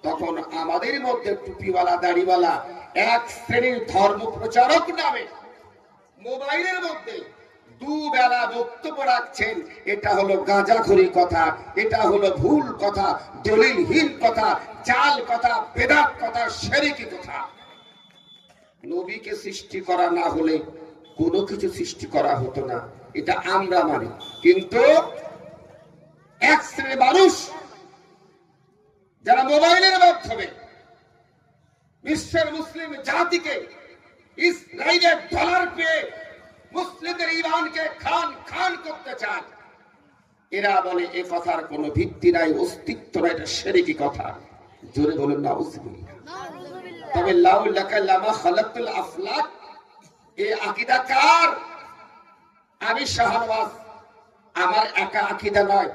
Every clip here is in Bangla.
তখন আমাদের মধ্যে টুপিওয়ালা দাড়িওয়ালা এক শ্রেণীর ধর্ম প্রচারক নামে মোবাইলের মধ্যে দুবেলা বক্তব্য রাখছেন। এটা হলো গাঁজাখড়ি কথা, এটা হলো ভুল কথা, দলিলহীন কথা, জাল কথা, বেদাত কথা, শিরকি কথা। নবীকে সৃষ্টি করা না হলে কোনো কিছু সৃষ্টি করা হতো না, এটা আমরা মানি। কিন্তু এক শ্রেণীর মানুষ যারা মোবাইলের মাধ্যমে বিশ্বের মুসলিম জাতিকে ইসরায়েলের ডলার পেয়ে মুসলিমদের ঈমানকে খান খান করতে চান, এরা বলে এ কথার কোনো ভিত্তি নাই, অস্তিত্ব নাই, এটা শিরকি কথা। জোরে বলুন নাউযুবিল্লাহ। তবে লাউলাকা লামা খালাকতুল আফলাক, এই আকীদা কার? আমি শাহনওয়াজ, আমার একা আকীদা নয়,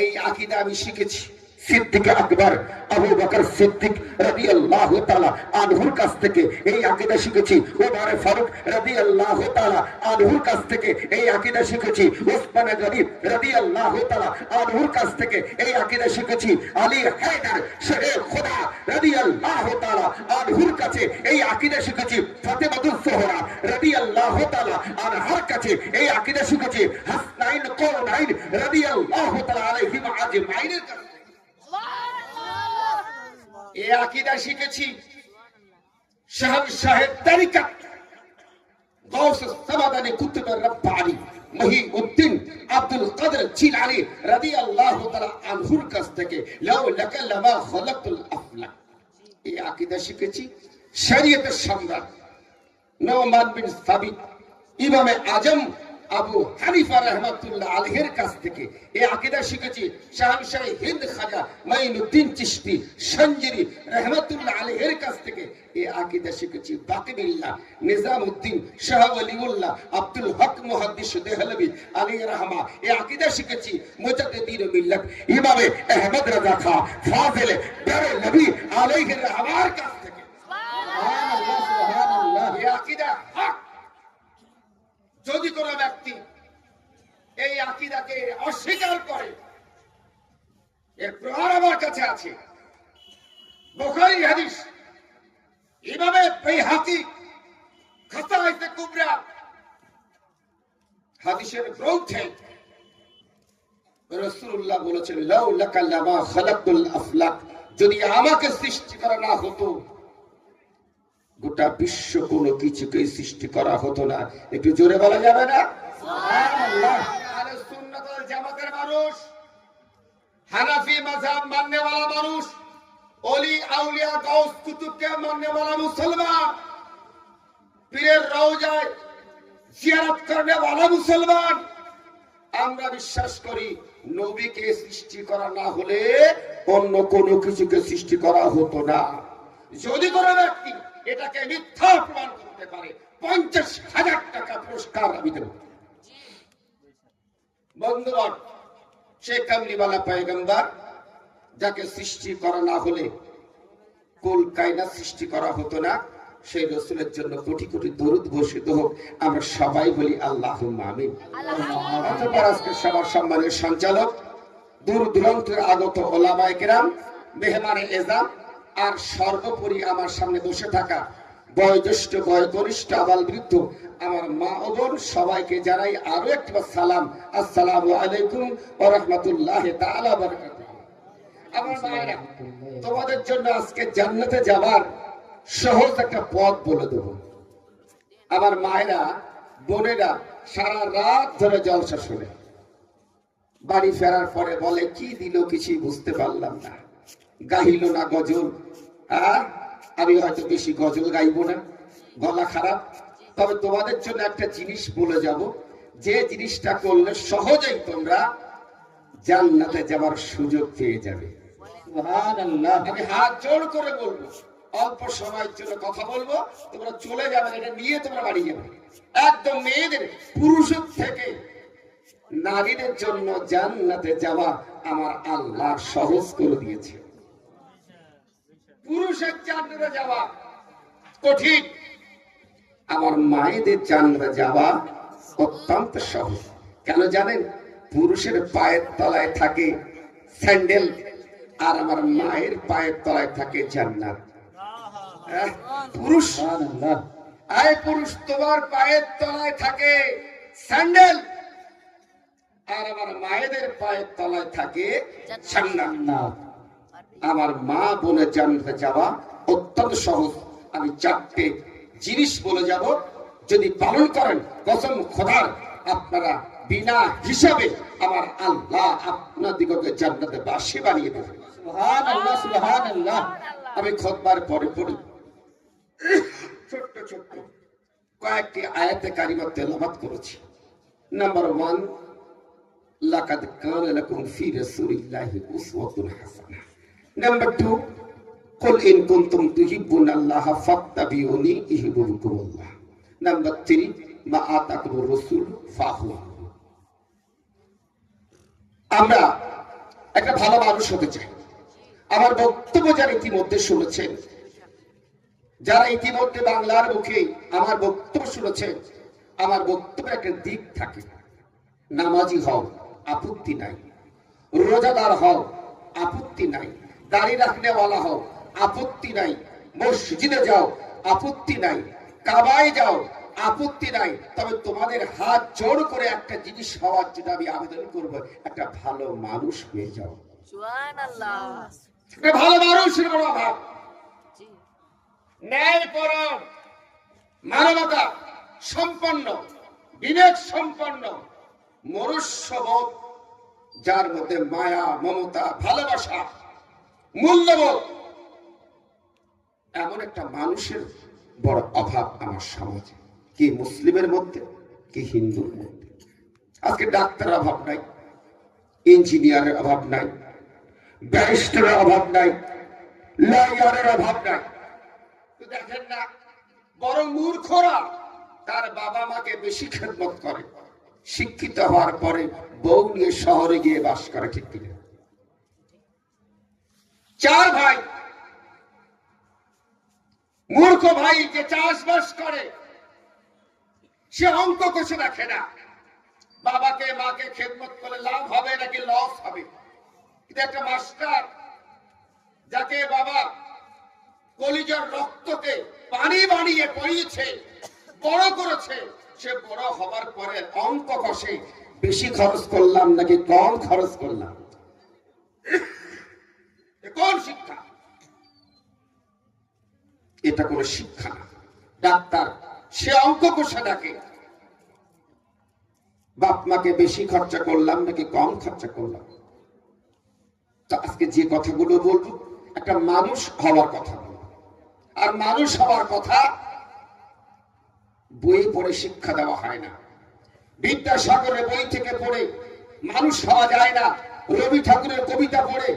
এই আকীদা আমি শিখেছি সিদ্দিক আকবর আবু বকর সিদ্দিক রাদিয়াল্লাহু তাআলা আনহুর কাছ থেকে এই আকীদা শিখেছি। ওমর ফারুক রাদিয়াল্লাহু তাআলা আনহুর কাছ থেকে এই আকীদা শিখেছি। ওসমান গনি রাদিয়াল্লাহু তাআলা আনহুর কাছ থেকে এই আকীদা শিখেছি। আলী হায়দার শেরে খোদা রাদিয়াল্লাহু তাআলা আনহুর কাছে এই আকীদা শিখেছি। ফাতেমাতুজ জোহরা রাদিয়াল্লাহু তাআলা আনহার কাছে এই আকীদা শিখেছি। হাসনাইন কোরনাইন রাদিয়াল্লাহু তাআলা আলাইহিম আজমাইনের কাছে এই আকীদা শিখেছি। শাহেদ তরিকত গৌস সামাদানি কুতুব রব্বানি মহিউদ্দিন আব্দুল কাদের জিলানী রাদিয়াল্লাহু তাআলা আনহুর কাছ থেকে লাউলাকা লামা খালাকতুল আফলাক, এই আকীদা শিখেছি। শরীয়তের সম্রাট নুমান বিন সাবিত ইমামে আজম আবু হানিফা রাহমাতুল্লাহ আলাইহির কাছ থেকে এই আকীদা শিখেছি। শাহনশাহ হিন্দ খাজা মাইনুদ্দিন চিশতি সঞ্জরি রাহমাতুল্লাহ আলাইহির কাছ থেকে এই আকীদা শিখেছি। বাকিবিল্লাহ নিজামউদ্দিন শাহ ওয়ালিউল্লাহ আব্দুল হক মুহাদ্দিস দেহলভী আলাইহি রাহমা এই আকীদা শিখেছি। মুজাদ্দিদিন মিল্লাত ইমামে আহমদ রাজা খান ফাজিল দারে নবী আলাইহি রাহমার কাছ থেকে সুবহানাল্লাহ সুবহানাল্লাহ এই আকীদা হক। যদি কোন ব্যক্তি এই আকীদাকে অস্বীকার করে, এর প্রমাণ আমার কাছে আছে। বুখারী হাদিস, ইমামে বাইহাকী খাসায়েসে কুবরা হাদিসের গ্রন্থে রাসূলুল্লাহ বলেছেন লাউলাকা লামা খালাকতুল আফলাক, যদি আমাকে সৃষ্টি করা না হতো গোটা বিশ্ব কোনো কিছুকে সৃষ্টি করা হতো না। একটু জোরে বলা যাবে না? সুবহানাল্লাহ। আহলে সুন্নাত ওয়াল জামাতের মানুষ, হানাফি মাযহাব মাননেওয়ালা মানুষ, ওলি আউলিয়া গাউস কুতুবকে মাননেওয়ালা মুসলমান, পীরের রওজায় জিয়ারত করনেওয়ালা মুসলমান, আমরা বিশ্বাস করি নবীকে সৃষ্টি করা না হলে অন্য কোনো কিছুকে সৃষ্টি করা হতো না। যদি কোনো ব্যক্তি এটাকে মিথ্যা প্রমাণ করতে পারে 50,000 টাকা পুরস্কার আমি দেব। বন্ধুগণ, সেই কামলিওয়ালা পয়গম্বর যাকে সৃষ্টি করা না হলে কুল কায়নাত সৃষ্টি করা হতো না, সেই রাসূলের জন্য কোটি কোটি দরুদ বর্ষিত হোক। আমরা সবাই বলি আল্লাহুম্মা আমিন। অতঃপর আজকে সবার সম্মানের সঞ্চালক, দূর দূরান্তের আগত ওলামায়ে কেরাম, মেহমানে এজাম, আর সর্বোপরি আমার সামনে বসে থাকা বয়োজ্যেষ্ঠ বয়োকনিষ্ঠ আবাল বৃদ্ধ আমার মা ও বোন, সবাইকে জানাই আরো একবার সালাম, আসসালামু আলাইকুম ওয়া রাহমাতুল্লাহি তাআলা ওয়া বারাকাতুহু। আমার মায়েরা, তোমাদের জন্য আজকে জান্নাতে যাবার সহজ একটা পথ বলে দেব। আমার মায়েরা, বোনেরা সারা রাত ধরে জলসা শুনে, বাড়ি ফেরার পরে বলে কি দিল কিছুই বুঝতে পারলাম না, গাইল না গজল। আমি হয়তো বেশি গজল গাইবো না, গলা খারাপ। তবে তোমাদের জন্য একটা জিনিস বলে যাব, যে জিনিসটা করলে সহজেই তোমরা জান্নাতে যাওয়ার সুযোগ পেয়ে যাবে। সুবহানাল্লাহ। আমি হাত জোড় করে বলবো, অল্প সময়ের জন্য কথা বলবো, তোমরা চলে যাবে, এটা নিয়ে তোমরা বাড়ি যাবে। একদম মেয়েদের, পুরুষের থেকে নারীদের জন্য জান্নাতে যাওয়া আমার আল্লাহ সহজ করে দিয়েছে। পুরুষের জান্নাতে যাওয়া কঠিন, আমার মায়েদের জান্নাতে যাওয়া অত্যন্ত সহজ। কেন জানেন? পুরুষের পায়ের তলায় থাকে স্যান্ডেল, আর আমার মায়ের পায়ের তলায় থাকে জান্নাত। পুরুষ, আয় পুরুষ, তোমার পায়ের তলায় থাকে স্যান্ডেল, আর আমার মায়েদের পায়ের তলায় থাকে জান্নাত। আমার মা বলে জান্নাতে যাওয়া অত্যন্ত সহজ। আমি 4টে জিনিস বলে যাব, যদি পালন করেন কসম খোদার আপনারা বিনা হিসাবে আমার আল্লাহ আপনাদিগকে জান্নাতে বাসী বানিয়ে দেবে। সুবহানাল্লাহ, সুবহানাল্লাহ। আমি খুতবার পরে পড়ি ছোট্ট ছোট্ট কয়েকটি আয়াতে কারিমা তেলাওয়াত করেছি। নাম্বার 1, লাকাদ কানা লাকুম ফি রাসূলিল্লাহি উসওয়াতুন হাসানাহ। নাম্বার 2, কুল ইন কুনতুম তুহিব্বুনাল্লাহা ফাত্তাবিউনি ইউহিব্বুকুমুল্লাহ। নাম্বার 3, মা আতাকুমুর রাসূল ফাখুযুহু। আমরা একটা ভালো মানুষ হতে চাই। আমার বক্তব্য যারা ইতিমধ্যে শুনেছেন, যারা ইতিমধ্যে বাংলার মুখে আমার বক্তব্য শুনেছেন, আমার বক্তব্যের একটা দিক থাকে। নামাজি হও, আপত্তি নাই। রোজাদার হও, আপত্তি নাই। দাড়ি রাখনেওয়ালা হও, আপত্তি নাই। মসজিদে যাও, আপত্তি নাই। কাবায় যাও, আপত্তি নাই। তবে তোমাদের হাত জোড় করে একটা জিনিস হওয়ার জন্য আমি আবেদন করব, একটা ভালো মানুষ হয়ে যাও। সুবহানাল্লাহ। ভালো মানুষের বড় অভাব। ন্যায়পরায়ণ, মানবতা সম্পন্ন, বিবেক সম্পন্ন, মনুষ্যবোধ, যার মধ্যে মায়া, মমতা, ভালোবাসা, মূল্যবোধ, এমন একটা মানুষের বড় অভাব আমার সমাজে। কি মুসলিমের মধ্যে, কি হিন্দুর মধ্যে। আজকে ডাক্তারের অভাব নাই, ইঞ্জিনিয়ারের অভাব নাই, ব্যারিস্টারের অভাব নাই, লয়ারের অভাব নাই। দেখেন না, বড় মূর্খরা তার বাবা মাকে বেশি খেদমত করে, শিক্ষিত হওয়ার পরে বউ নিয়ে শহরে গিয়ে বাস করে। ঠিক কিনা? 4 ভাই, মূর্খ ভাই যে চাষবাস করে, সে অঙ্ক কষে রাখে না বাবাকে মাকে খেদমত করে লাভ হবে নাকি লস হবে। কিন্তু একটা মাস্টার যাকে বাবা কলিজার রক্তকে পানি বানিয়ে পড়িয়েছে, বড় করেছে, সে বড় হবার পরে অঙ্ক কষে বেশি খরচ করলাম নাকি কম খরচ করলাম। কোন শিক্ষা? এটা কোন শিক্ষা না। ডাক্তার সে অঙ্ক কষে ডাকে, বাপ মাকে বেশি খরচা করলাম নাকি কম খরচা করলাম। তো আজকে যে কথাগুলো বলবো, একটা মানুষ হওয়ার কথা বলবো। আর মানুষ হওয়ার কথা বই পড়ে শিক্ষা দেওয়া হয় না। বিদ্যাসাগরের বই থেকে পড়ে মানুষ হওয়া যায় না। রবি ঠাকুরের কবিতা পড়ে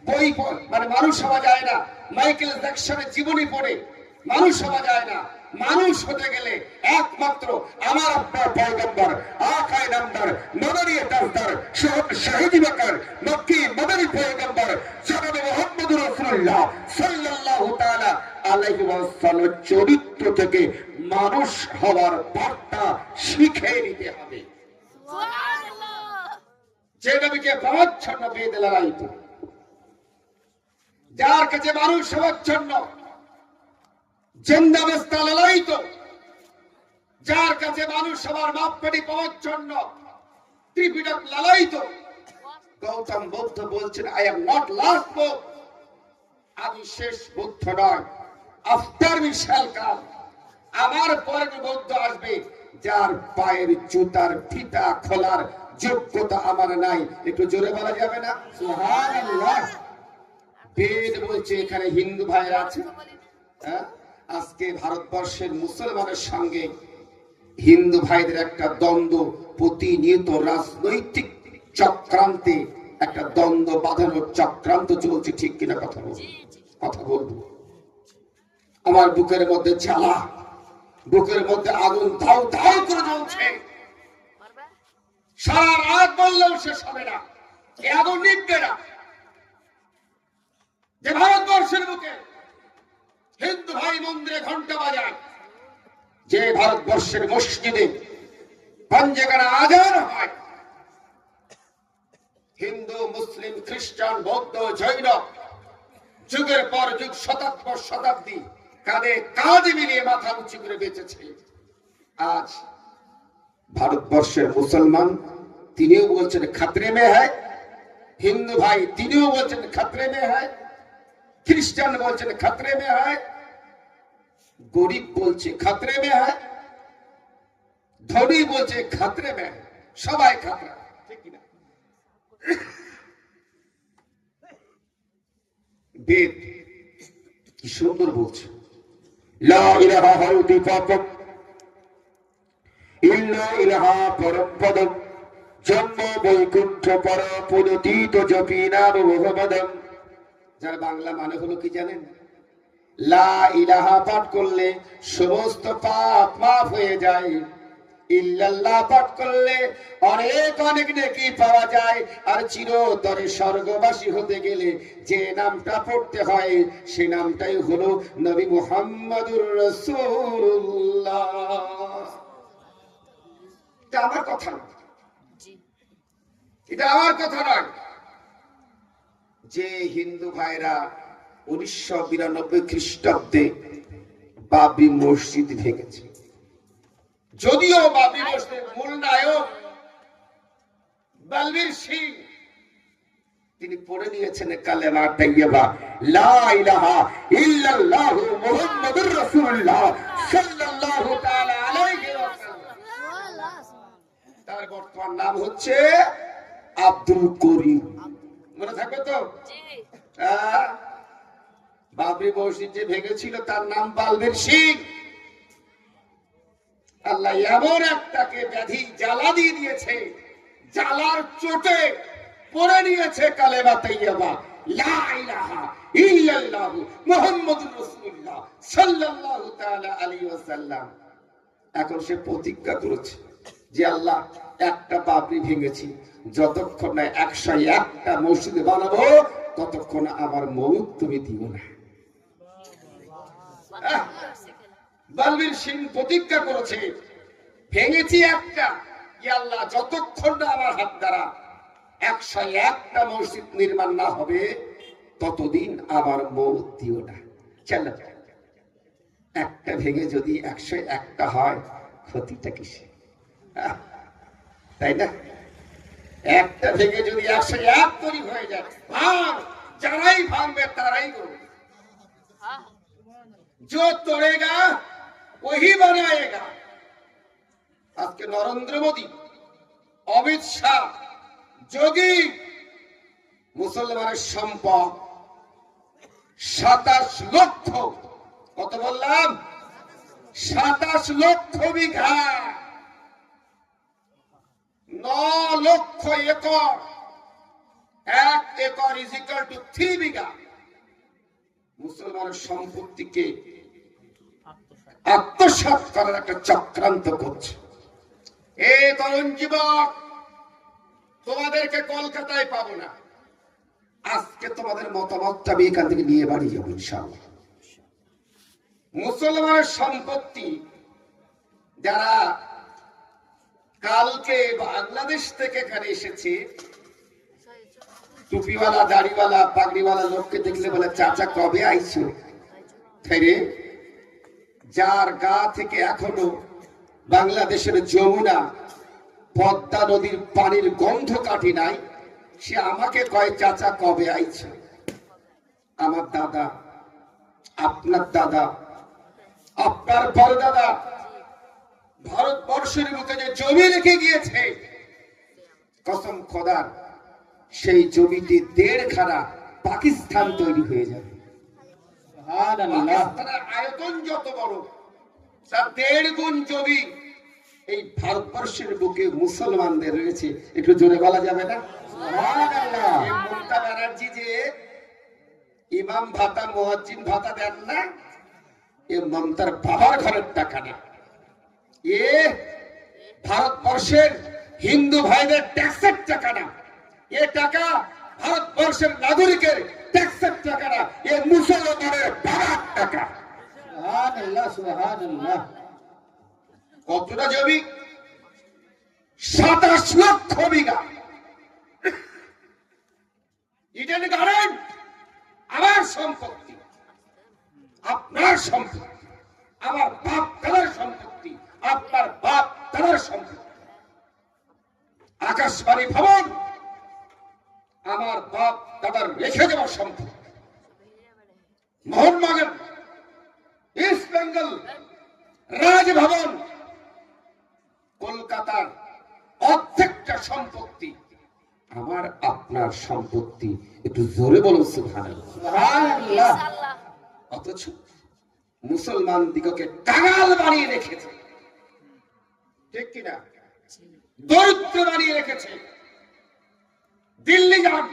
বই মানে মানুষ হওয়া যায় না। মাইকেল জ্যাকসনের জীবনী পড়ে মানুষ হওয়া যায় না। মানুষ হতে গেলে একমাত্র আমার আপনার পয়গম্বর আকায়ে নামদার মদনী তাজদার শহীদ বকর মক্কি মদনী পয়গম্বর জনাবে মুহাম্মদুর রাসূলুল্লাহ সাল্লাল্লাহু তাআলা আলাইহি ওয়াসাল্লাম চরিত্র থেকে মানুষ হওয়ার বার্তা শিখে নিতে হবে। সুবহানাল্লাহ। যে নবীকে প্রচ্ছন্ন বেদ লড়াইত, যার কাছে মানুষ হওয়ার জন্য জিন্দাবস্তা লড়াইত, যার কাছে মানুষ সবার মাপকাঠি পাওয়ার জন্য ত্রিপিটক লড়াইত। গৌতম বুদ্ধ বলছেন, আই এম নট লাস্ট বুক, আমি শেষ বুদ্ধ নয়। আফটার মি শ্যাল কাম, আমার পরে বুদ্ধ আসবে যার পায়ের জুতার ফিতা খোলার যোগ্যতা আমার নাই। একটু জোরে বলা যাবে না? সুবহানাল্লাহ। বেদ বলছে এখানে হিন্দু ভাইরা আছে। আজকে ভারতবর্ষের মুসলমানের সঙ্গে হিন্দু ভাইদের একটা দ্বন্দ্ব, প্রতিনিয়ত রাজনৈতিক চক্রান্তে একটা দ্বন্দ্ব বাঁধানোর চক্রান্ত চলছে। ঠিক কিনা? কথা বলবো। আমার বুকের মধ্যে জ্বালা, বুকের মধ্যে আগুন ধাউ ধাউ করে জ্বলছে। সারা রাত বললেও শেষ হবে না, এ আগুন নিভবে না। যে ভারতবর্ষের বুকে হিন্দু ভাই মন্দিরে ঘন্টা বাজায়, যে ভারতবর্ষের মসজিদে পাঞ্জেগানা আজান হয়, হিন্দু, মুসলিম, খ্রিস্টান, বৌদ্ধ, জৈন যুগের পর যুগ, শতাব্দী পর শতাব্দী কাঁধে কাঁধ মিলিয়ে মাথা উঁচু করে বেঁচেছে। আজ ভারতবর্ষের মুসলমান তিনিও বলছেন খাতরে মে হ্যায়, হিন্দু ভাই তিনিও বলছেন খাতরে মে হ্যায়, খ্রিস্টান বলছেন খাতরে মে হ্যায়, গরিব বলছে খাতরে মে হ্যায়, ধনী বলছে খাতরে মে হ্যায়, সবাই খাতরা। ঠিক কিনা? বেদ কি সুন্দর বলছে, লা ইলাহা হাউদি পাপক ইল্লা ইলাহা পরমপদম জন্ম বৈকুণ্ঠ পর পুনতীত জপি নাম মুহাম্মাদম। যার বাংলা মানে হলো কি জানেন? লা ইলাহা পাঠ করলে সমস্ত পাপ মাফ হয়ে যায়, ইল্লাল্লাহ পাঠ করলে অনেক অনেক নেকি পাওয়া যায়, আর চিরতরে স্বর্গবাসী হতে গেলে যে নামটা পড়তে হয় সে নামটাই হলো নবী মুহাম্মদুর রাসূলুল্লাহ। এটা আমার কথা নয়, এটা আমার কথা নয়। যে হিন্দু ভাইরা 1992 খ্রিস্টাব্দে বাবরি মসজিদ ভেঙেছে, যদিও বাবরি মসজিদের মূল নায়ক বলবীর সিং, তিনি পড়ে নিয়েছেন কালেমা তাইয়্যিবা লা ইলাহা ইল্লাল্লাহু মুহাম্মাদুর রাসূলুল্লাহ সাল্লাল্লাহু তাআলা আলাইহি ওয়াসাল্লাম। তার বর্তমান নাম হচ্ছে আব্দুল করিম। মনে থাকবে তো? বাবরি মসজিদ যে ভেঙেছিল তার নাম বলবীর সিং। আল্লাহ এমন একটাকে ব্যাধি জ্বালা দিয়ে দিয়েছে, জ্বালার চোটে পড়ে নিয়েছে কালেমা তাইয়্যিবা লা ইলাহা ইল্লাল্লাহু মুহাম্মাদুর রাসূলুল্লাহ সাল্লাল্লাহু তাআলা আলাইহি ওয়াসাল্লাম। এখন সে প্রতিজ্ঞা করেছে যে আল্লাহ একটা বাবরি ভেঙেছি, যতক্ষণ না 101টা মসজিদ বানাবো ততক্ষণ আমার মউত তুমি দিও না। বলবীর সিং প্রতিজ্ঞা করেছে, ভেঙেছি একটা, আল্লাহ যতক্ষণ না আমার হাত দ্বারা 101টা মসজিদ নির্মাণ না হবে ততদিন আমার মউত দিও না। চল, একটা ভেঙে যদি 101টা হয় ক্ষতিটা কিসে? তাই না? একটা ভেঙে যদি 101 তৈরি হয়ে যায়, ভাঙ, যারাই ভাঙবে তারাই করবে। जो तोड़ेगा वही बनाएगा। আজকে নরেন্দ্র মোদী, অমিত শাহ, যোগী, মুসলমানের সম্পদ 27 লক্ষ, কত বললাম? 27 লক্ষ বিঘা, 9 লক্ষ acre, 1 acre is equal to 3 বিঘা। মুসলমানের সম্পত্তিকে আত্মসাৎ করার একটা চক্রান্ত করছে। এই তরুণ যুবক, তোমাদেরকে কলকাতায় পাবো না, আজকে তোমাদের মতামতটা আমি এখান থেকে নিয়ে বাড়ি যাবো ইনশাআল্লাহ। মুসলমানের সম্পত্তি যারা কালকে বাংলাদেশ থেকে এখানে এসেছে, টুপিওয়ালা, দাড়িওয়ালা, পাগড়িওয়ালা লোককে দেখলে বলে চাচা কবে আইছো? রে, যার গা থেকে এখনো বাংলাদেশের যমুনা, পদ্মা নদীর পানির গন্ধ কাটি নাই, সে আমাকে কয় চাচা কবে আইছো? আমার দাদা, আপনার দাদা, আপনার পরদাদা ভারতবর্ষের বুকে যে জমি রেখে গিয়েছে, কসম খোদার, সেই জমিতে 1.5 খানা পাকিস্তান তৈরি হয়ে যাবে। আয়তন যত বড়, তার 1.5 গুণ জমি এই ভারতবর্ষের বুকে মুসলমানদের রয়েছে। একটু জোরে বলা যাবে না? মমতা ব্যানার্জি যে ইমাম ভাতা, মুয়াজ্জিন ভাতা দেন না, এ মমতার বাবার ঘরের টাকা না, এ ভারতবর্ষের হিন্দু ভাইদের ট্যাক্সের টাকা না, এ টাকা ভারতবর্ষের নাগরিকের ট্যাক্সের টাকা না, এ মুসলমানের বাবার টাকা। সুবহানাল্লাহ, সুবহানাল্লাহ। কতটা জমি? 27 লক্ষ বিঘা। ইডেন গার্ডেন আমার সম্পত্তি, আপনার সম্পত্তি, আমার বাপ দাদার সম্পত্তি, আপনার বাপ দাদার সম্পত্তি। আকাশবাণী ভবন আমার বাপ দাদার রেখে যাওয়ার সম্পত্তি। মোহনবাগান, ইস্ট বেঙ্গল, রাজভবন, কলকাতার অর্ধেকটা সম্পত্তি আমার আপনার সম্পত্তি। একটু জোরে বলুন সুবহানাল্লাহ। অথচ মুসলমান দিগকে কাঙাল বানিয়ে রেখেছে, ঠিক কিনা? দরিদ্র বানিয়ে রেখেছে। দিল্লি যান,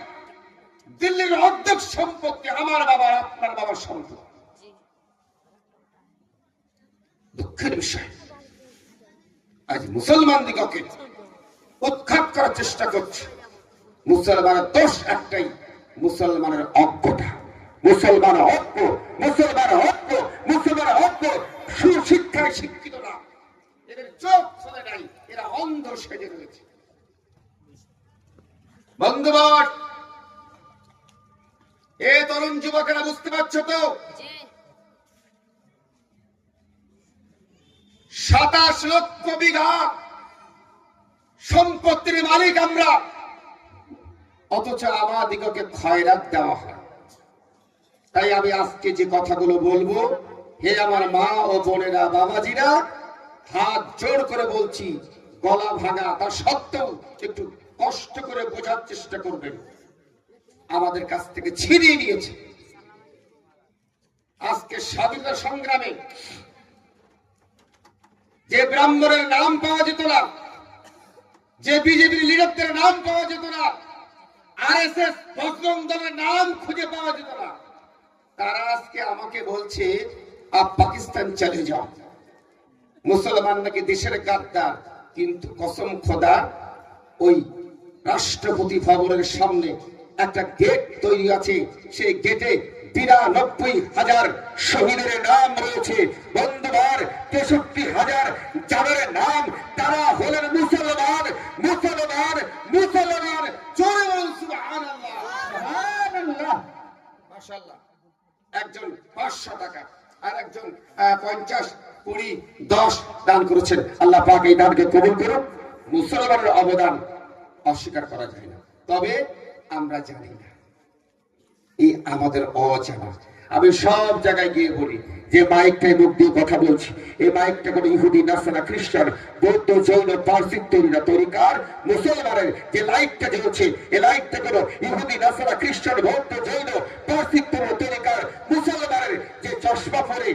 দিল্লির অর্ধেক সম্পত্তি আমার বাবার আপনার বাবার সম্পত্তি। দুঃখের বিষয় আজ মুসলমান দিগকে উৎখাত করার চেষ্টা করছে। মুসলমানের দোষ একটাই, মুসলমানের অজ্ঞতা। মুসলমান অজ্ঞ, মুসলমান অজ্ঞ, মুসলমান অজ্ঞ, সুশিক্ষায় শিক্ষিত না, এদের চোখ চলে নাই, এরা অন্ধ সেজে রয়েছে। বন্ধুবর, এ তরুণ যুবকেরা বুঝতে পারছো তো? 27 লক্ষ বিঘা সম্পত্তির মালিক আমরা, অথচ আমাদিগকে খয়রাত দেওয়া হয়। তাই আমি আজকে যে কথাগুলো বলবো, হে আমার মা ও বোনেরা, বাবাজিরা, হাত জোর করে বলছি, গলা ভাঙা তা সত্ত্বেও একটু কষ্ট করে বোঝার চেষ্টা করবেন। আমাদের কাছ থেকে ছিনিয়ে নিয়েছে। আজকে স্বাধীনতা সংগ্রামে যে ব্রাহ্মণের নাম পাওয়া যেত না, যে বিজেপির লিডারদের নাম পাওয়া যেত না, আরএসএস বজরং দলের নাম খুঁজে পাওয়া যেত না, তারা আজকে আমাকে বলছে আপ পাকিস্তান চলে যাও। মুসলমান নাকি দেশের গাদ্দার, কিন্তু কসম খোদা, ওই রাষ্ট্রপতি ভবনের সামনে একটা গেট তৈরি আছে, সেই গেটে 92,000 শহীদের নাম রয়েছে। বন্ধুবার, 63,000 যাদের নাম, তারা হলেন মুসলমান, মুসলমান, মুসলমান। জোরে বলুন সুবহানাল্লাহ, সুবহানাল্লাহ, মাশাআল্লাহ। একজন 500 টাকা আর একজন 50, 20, 10 দান করেছেন। আল্লাহ পাক এই দানকে কবুল করুন। মুসলমানের অবদান অস্বীকার করা যায় না, তবে আমরা জানি না, এই আমাদের অজানা। আমি সব জায়গায় গিয়ে বলি যে মাইকটাই মুখ দিয়ে কথা বলছি, এই মাইকটা কোনো ইহুদি, নাসারা, খ্রিস্টান, বৌদ্ধ, জৈন, পারসি তরিকার মুসলমানের যে লাইটটা জ্বলছে, এই লাইটটা কোনো ইহুদি, নাসারা, খ্রিস্টান, বৌদ্ধ, জৈন, পারসি তরিকার মুসলমানের যে চশমা পরে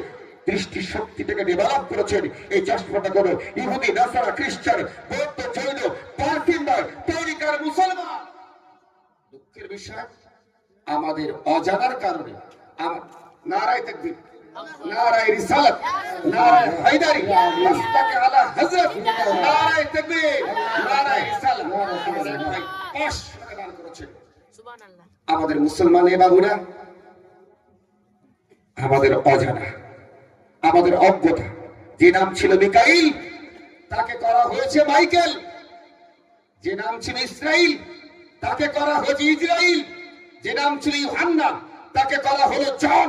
দৃষ্টি শক্তিটাকে ডেভেলপ করেছেন, এই চশমাটা কোনো ইহুদি, নাসারা, খ্রিস্টান, বৌদ্ধ, জৈন, পারসি তরিকার মুসলমান। দুঃখের বিষয়, আমাদের অজানার কারণে নারায়ে তাকবীর, নারায়ে রিসালাত, নারায়ে হায়দারি, মুস্তাকে আলা হযরত, নারায়ে তাকবীর, নারায়ে রিসালাত। সুবহানাল্লাহ। আমাদের মুসলমান এ বাবুরা, আমাদের অজানা, আমাদের অজ্ঞতা। যে নাম ছিল মিকাইল, তাকে করা হয়েছে মাইকেল। যে নাম ছিল ইসরাইল, তাকে করা হয়েছে ইসরাইল। যে নাম ছিল ইউহান্না, তাকে করা হলো জন।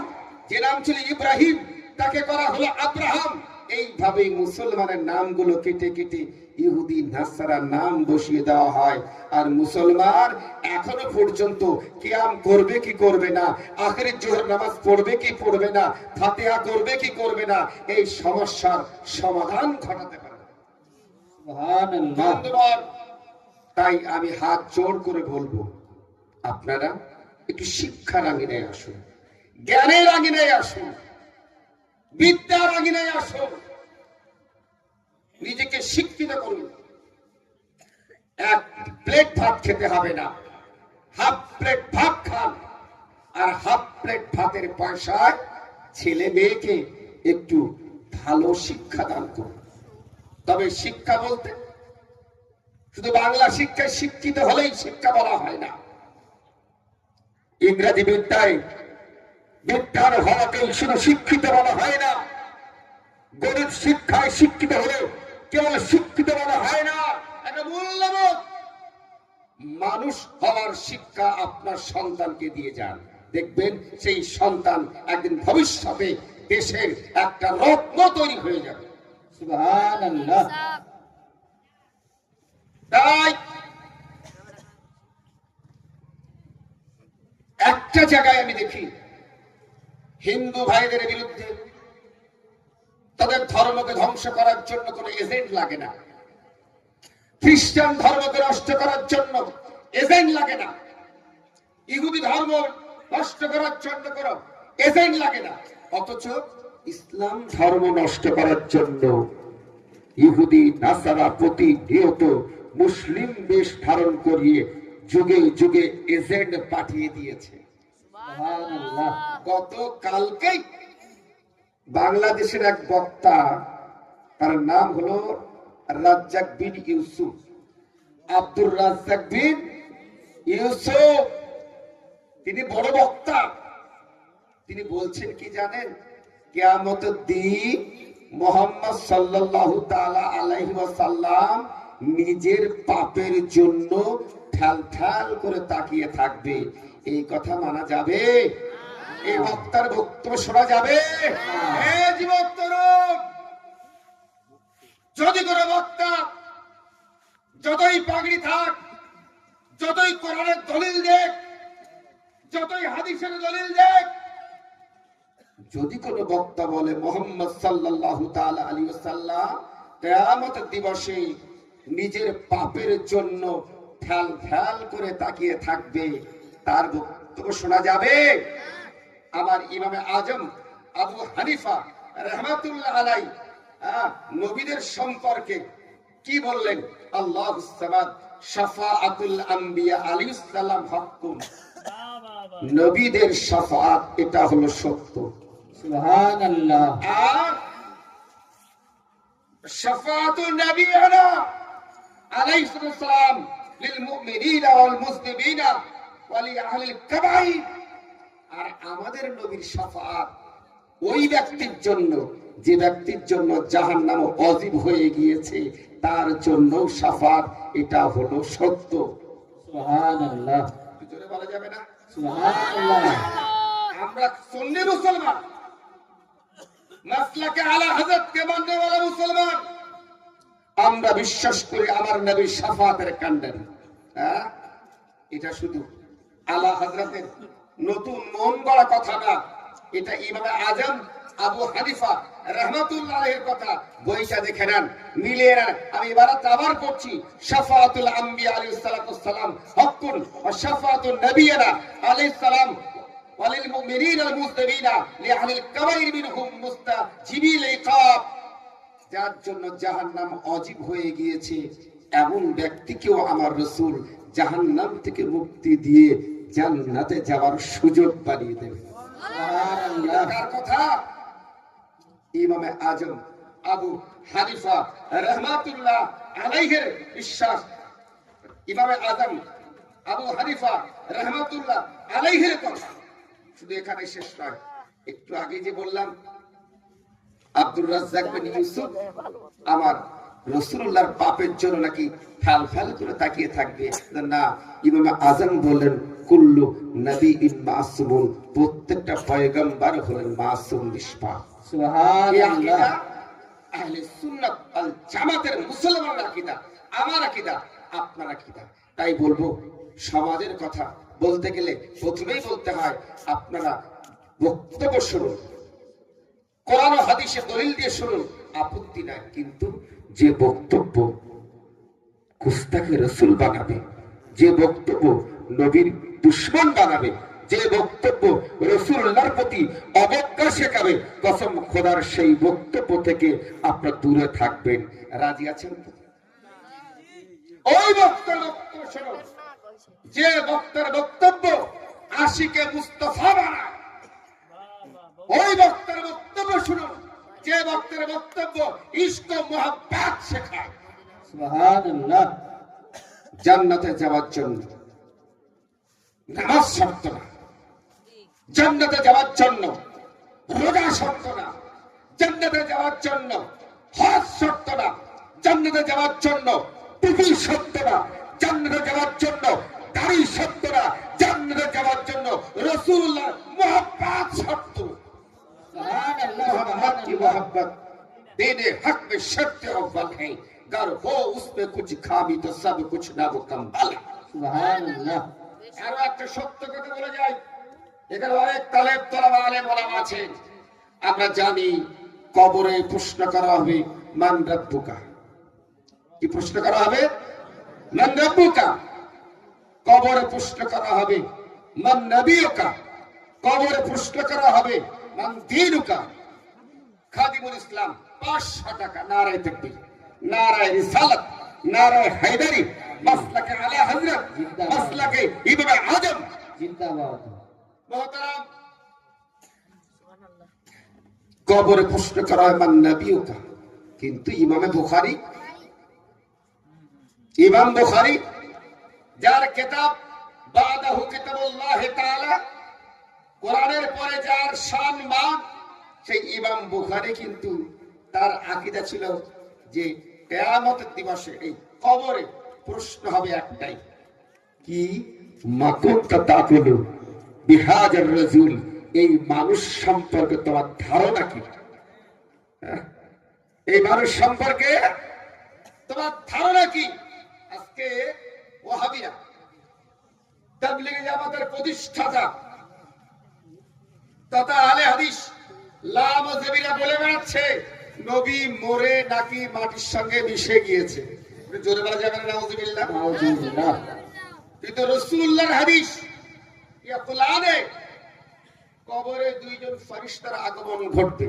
যে নাম ছিল ইব্রাহিম, তাকে করা হলো আব্রাহাম। এইভাবেই মুসলমানের নামগুলো কেটে কেটে ইহুদি, নাসারা নাম বসিয়ে দেওয়া হয়। আর মুসলমান এখনো পর্যন্ত কিয়াম করবে কি করবে না, আখিরের জোহর নামাজ পড়বে কি পড়বে না, ফাতিহা করবে কি করবে না, এই সমস্যার সমাধান ঘটাতে পারে না। সুবহানাল্লাহ। তাই আমি হাত জোর করে বলবো, আপনারা একটু শিক্ষার আঙিনায় আসুন, জ্ঞানের আঙিনায় আসুন, বিদ্যার আঙিনায় আসুন, নিজেকে শিক্ষিত করুন। এক প্লেট ভাত খেতে হবে না, হাফ প্লেট ভাত খান, আর হাফ প্লেট ভাতের পয়সায় ছেলে মেয়েকে একটু ভালো শিক্ষা দান করুন। তবে শিক্ষা বলতে শুধু বাংলা শিক্ষায় শিক্ষিত হলেই শিক্ষা বলা হয় না। ইংরেজি বিদ্যায় বিদ্যার হওয়াকেই শুধু শিক্ষিত বলা হয় না। গণিত শিক্ষায় শিক্ষিত হলে কেবল শিক্ষিত বলা হয় না, একটা মূল্যবোধ, মানুষ হওয়ার শিক্ষা আপনার সন্তানকে দিয়ে যান, দেখবেন সেই সন্তান একদিন ভবিষ্যতে দেশের একটা রত্ন তৈরি হয়ে যাবে। সুবহানাল্লাহ। তাই একটা জায়গায় আমি দেখি হিন্দু ভাইদের বিরুদ্ধে, তাদের ধর্মকে ধ্বংস করার জন্য কোনো এজেন্ট লাগে না, খ্রিস্টান ধর্মকে নষ্ট করার জন্য এজেন্ট লাগে না, ইহুদি ধর্ম নষ্ট করার জন্য কোনো এজেন্ট লাগে না, অথচ ইসলাম ধর্ম নষ্ট করার জন্য ইহুদি নাসারা প্রতিনিয়ত মুসলিম বেশ ধারণ করিয়ে যুগে যুগে এজেন্ট পাঠিয়ে দিয়েছে। সুবহানাল্লাহ। গতকালকেই বাংলাদেশের এক বক্তা, তার নাম হলো রাজ্জাক বিন ইউসুফ, আব্দুর রাজ্জাক বিন ইউসুফ, তিনি বড় বক্তা। তিনি বলছেন কি জানেন? কিয়ামতের দিন মুহাম্মদ সাল্লাল্লাহু তাআলা আলাইহি ওয়াসাল্লাম নিজের পাপের জন্য ঠাল ঠাল করে তাকিয়ে থাকবে। এই কথা মানা যাবে? এই বক্তার বক্তব্য শোনা যাবে? এই যুবক তরুণ, যদি কোনো বক্তা যতই পাগড়ি থাক, যতই কোরআনের দলিল দেখ, যতই হাদিসের দলিল দেখ, যদি কোনো বক্তা বলে মুহাম্মদ সাল্লাল্লাহু তাআলা আলাইহি ওয়াসাল্লাম কিয়ামত দিবসে নিজের পাপের জন্য ফ্যাল ফ্যাল করে তাকিয়ে থাকবে, তার বক্তব্য শোনা যাবে? আমার ইমামে আজম আবু হানিফা রাহমাতুল্লাহ আলাইহি নবীদের সম্পর্কে কি বললেন? আল্লাহুস সামাদ শাফাআতুল আম্বিয়া আলাইহিস সালাম হাক্কুন, নবীদের শাফাআত এটা হলো সত্য। সুবহানাল্লাহ। আর শাফাআতুন নবিয়িনা আলাইহিস সালাম লিল মুমিনিনা ওয়াল মুসলিমিনা ওয়া লি আহলিল কাবাইর, আর আমাদের নবীর শাফাআত ওই ব্যক্তির জন্য যে ব্যক্তির জন্য জাহান্নাম ওয়াজিব হয়ে গিয়েছে, তার জন্য শাফাআত এটা হলো সত্য। সুবহানাল্লাহ। জোরে বলা যাবে না? সুবহানাল্লাহ। আমরা সুন্নি মুসলমান, মাসলাকে আলা হযরত কে মাননেওয়ালা মুসলমান, আমরা বিশ্বাস করি আমার নবীর শাফাআতের কান্ডারি। এটা শুধু আলা হযরতের নতুন মন গড়া কথা না, এটা ইমামে আজম আবু হানিফা রাহমাতুল্লাহ আলাইহির কথা। বইটা দেখে নেন, মিলিয়ে নেন। আমি ইবারত আবার করছি, শাফাআতুল আম্বিয়া আলাইহিস সালাতুস সালাম হকুন ওয়া শাফাআতুন নবিয়িনা আলাইহিস সালাম ওয়ালিল মুমিনিনা ওয়াল মুসলিমিনা লিআহলিল কাবাইর মিনহুম মুস্তাজিবিল ইকাব, যার জন্য জাহান্নাম ওয়াজিব হয়ে গিয়েছে এমন ব্যক্তিকেও আমার রাসূল জাহান্নাম থেকে মুক্তি দিয়ে জান্নাতে যাওয়ার সুযোগ বানিয়ে দেবে। সুবহানাল্লাহ। কার কথা? ইমামে আজম আবু হানিফা রাহমাতুল্লাহ আলাইহির বিশ্বাস। ইমামে আজম আবু হানিফা রাহমাতুল্লাহ আলাইহির কথা। শুধু এখানে শেষ নয়, একটু আগে যে বললাম আব্দুর রাজ্জাক বিন ইউসুফ আমার রাসূলুল্লাহর পাপের জন্য নাকি ফ্যাল ফ্যাল করে তাকিয়ে থাকবে না, ইমাম আজম বললেন কুল্লু নবিয়্যিন মাসুমুন, প্রত্যেকটা পয়গম্বর হলেন মাসুম নিষ্পাপ। সুবহানাল্লাহ। আহলে সুন্নাত ওয়াল জামাতের মুসলমানদের আকীদা, আমার আকীদা, আপনার আকীদা। তাই বলবো, সমাজের কথা বলতে গেলে প্রথমেই বলতে হয় আপনারা বক্তব্য শুনুন, কোরআন ও হাদিসের দলিল দিয়ে শুনুন, আপত্তি নাই, কিন্তু যে বক্তব্য কুস্তাকে রাসূল বানাবে, যে বক্তব্য নবীর দুশমন বানাবে, যে বক্তব্য রাসূলুল্লাহর প্রতি অবজ্ঞা শেখাবে, কসম খোদার সেই বক্তব্য থেকে আপনারা দূরে থাকবেন। রাজি আছেন তো? ওই বক্তার বক্তব্য শুনুন, যে বক্তার বক্তব্য আশিকে মুস্তাফা বানায়। ওই বক্তার বক্তব্য শুনুন, যে বক্তার বক্তব্য ইশক ও মুহাব্বত শেখায়। সুবহানাল্লাহ। জান্নাতে যাওয়ার জন্য নামাজ শর্ত না, জান্নাতে যাওয়ার জন্য রোজা শর্ত না, জান্নাতে যাওয়ার জন্য হজ শর্ত না, জান্নাতে যাওয়ার জন্য টুপি শর্ত না, জান্নাতে যাওয়ার জন্য দাড়ি শর্ত না, জান্নাতে যাওয়ার জন্য রাসূলুল্লাহ মুহাব্বত শর্ত। सुभान अल्लाह मोहम्मद की मोहब्बत देने हक में शर्त अव्वल है, गर हो उसमें कुछ खामी तो सब कुछ ना मुकम्मल है। सुभान अल्लाह আরো একটা সত্য কথা বলে যাই, এখানে অনেক তালেব তোলাবা আলেম ওলামা আছেন। আমরা জানি কবরে প্রশ্ন করা হবে মান রাব্বুকা, কি প্রশ্ন করা হবে? মান রাব্বুকা। কবরে প্রশ্ন করা হবে মান নবিয়ুকা, কবরে প্রশ্ন করা হবে মান দীনুকা। খাদিমুল ইসলাম 500 টাকা, নারায়ে তাকবীর, নারায়ে রিসালাত, নারায়ে হায়দারি, মাসলাকে আলা হযরত, মাসলাকে ইবনে আজম जिंदाबाद মোহতারাম। কবরে প্রশ্ন করা হয় মান নবিয়ুকা, কিন্তু ইমাম বুখারী যার কিতাব বাদাহু কিতাবুল্লাহ তাআলা, কোরআনের পরে যার শান মান, সেই ইমাম বুখারী কিন্তু তার আকীদা ছিল যে কিয়ামতের দিবসে এই কবরে প্রশ্ন হবে একটাই, কি মাকুনতা তাকুলু বিহাজার রাজুল, এই মানুষ সম্পর্কে তোমার ধারণা কি? এই মানুষ সম্পর্কে তোমার ধারণা কি? আজকে ওয়াহাবিরা, তাবলীগ জামাতের প্রতিষ্ঠাতা তথা আহলে হাদিস লামাযহাবিরা বলে বেড়াচ্ছে নবী মরে নাকি মাটির সঙ্গে মিশে গিয়েছে। একটু জোরে বলা যাবে না নাউযুবিল্লাহ? नाउजुबिल्लाह কিন্তু রাসূলুল্লাহর হাদিস ইয়াকুলানে কবরে দুইজন ফেরেশতার আগমন ঘটবে,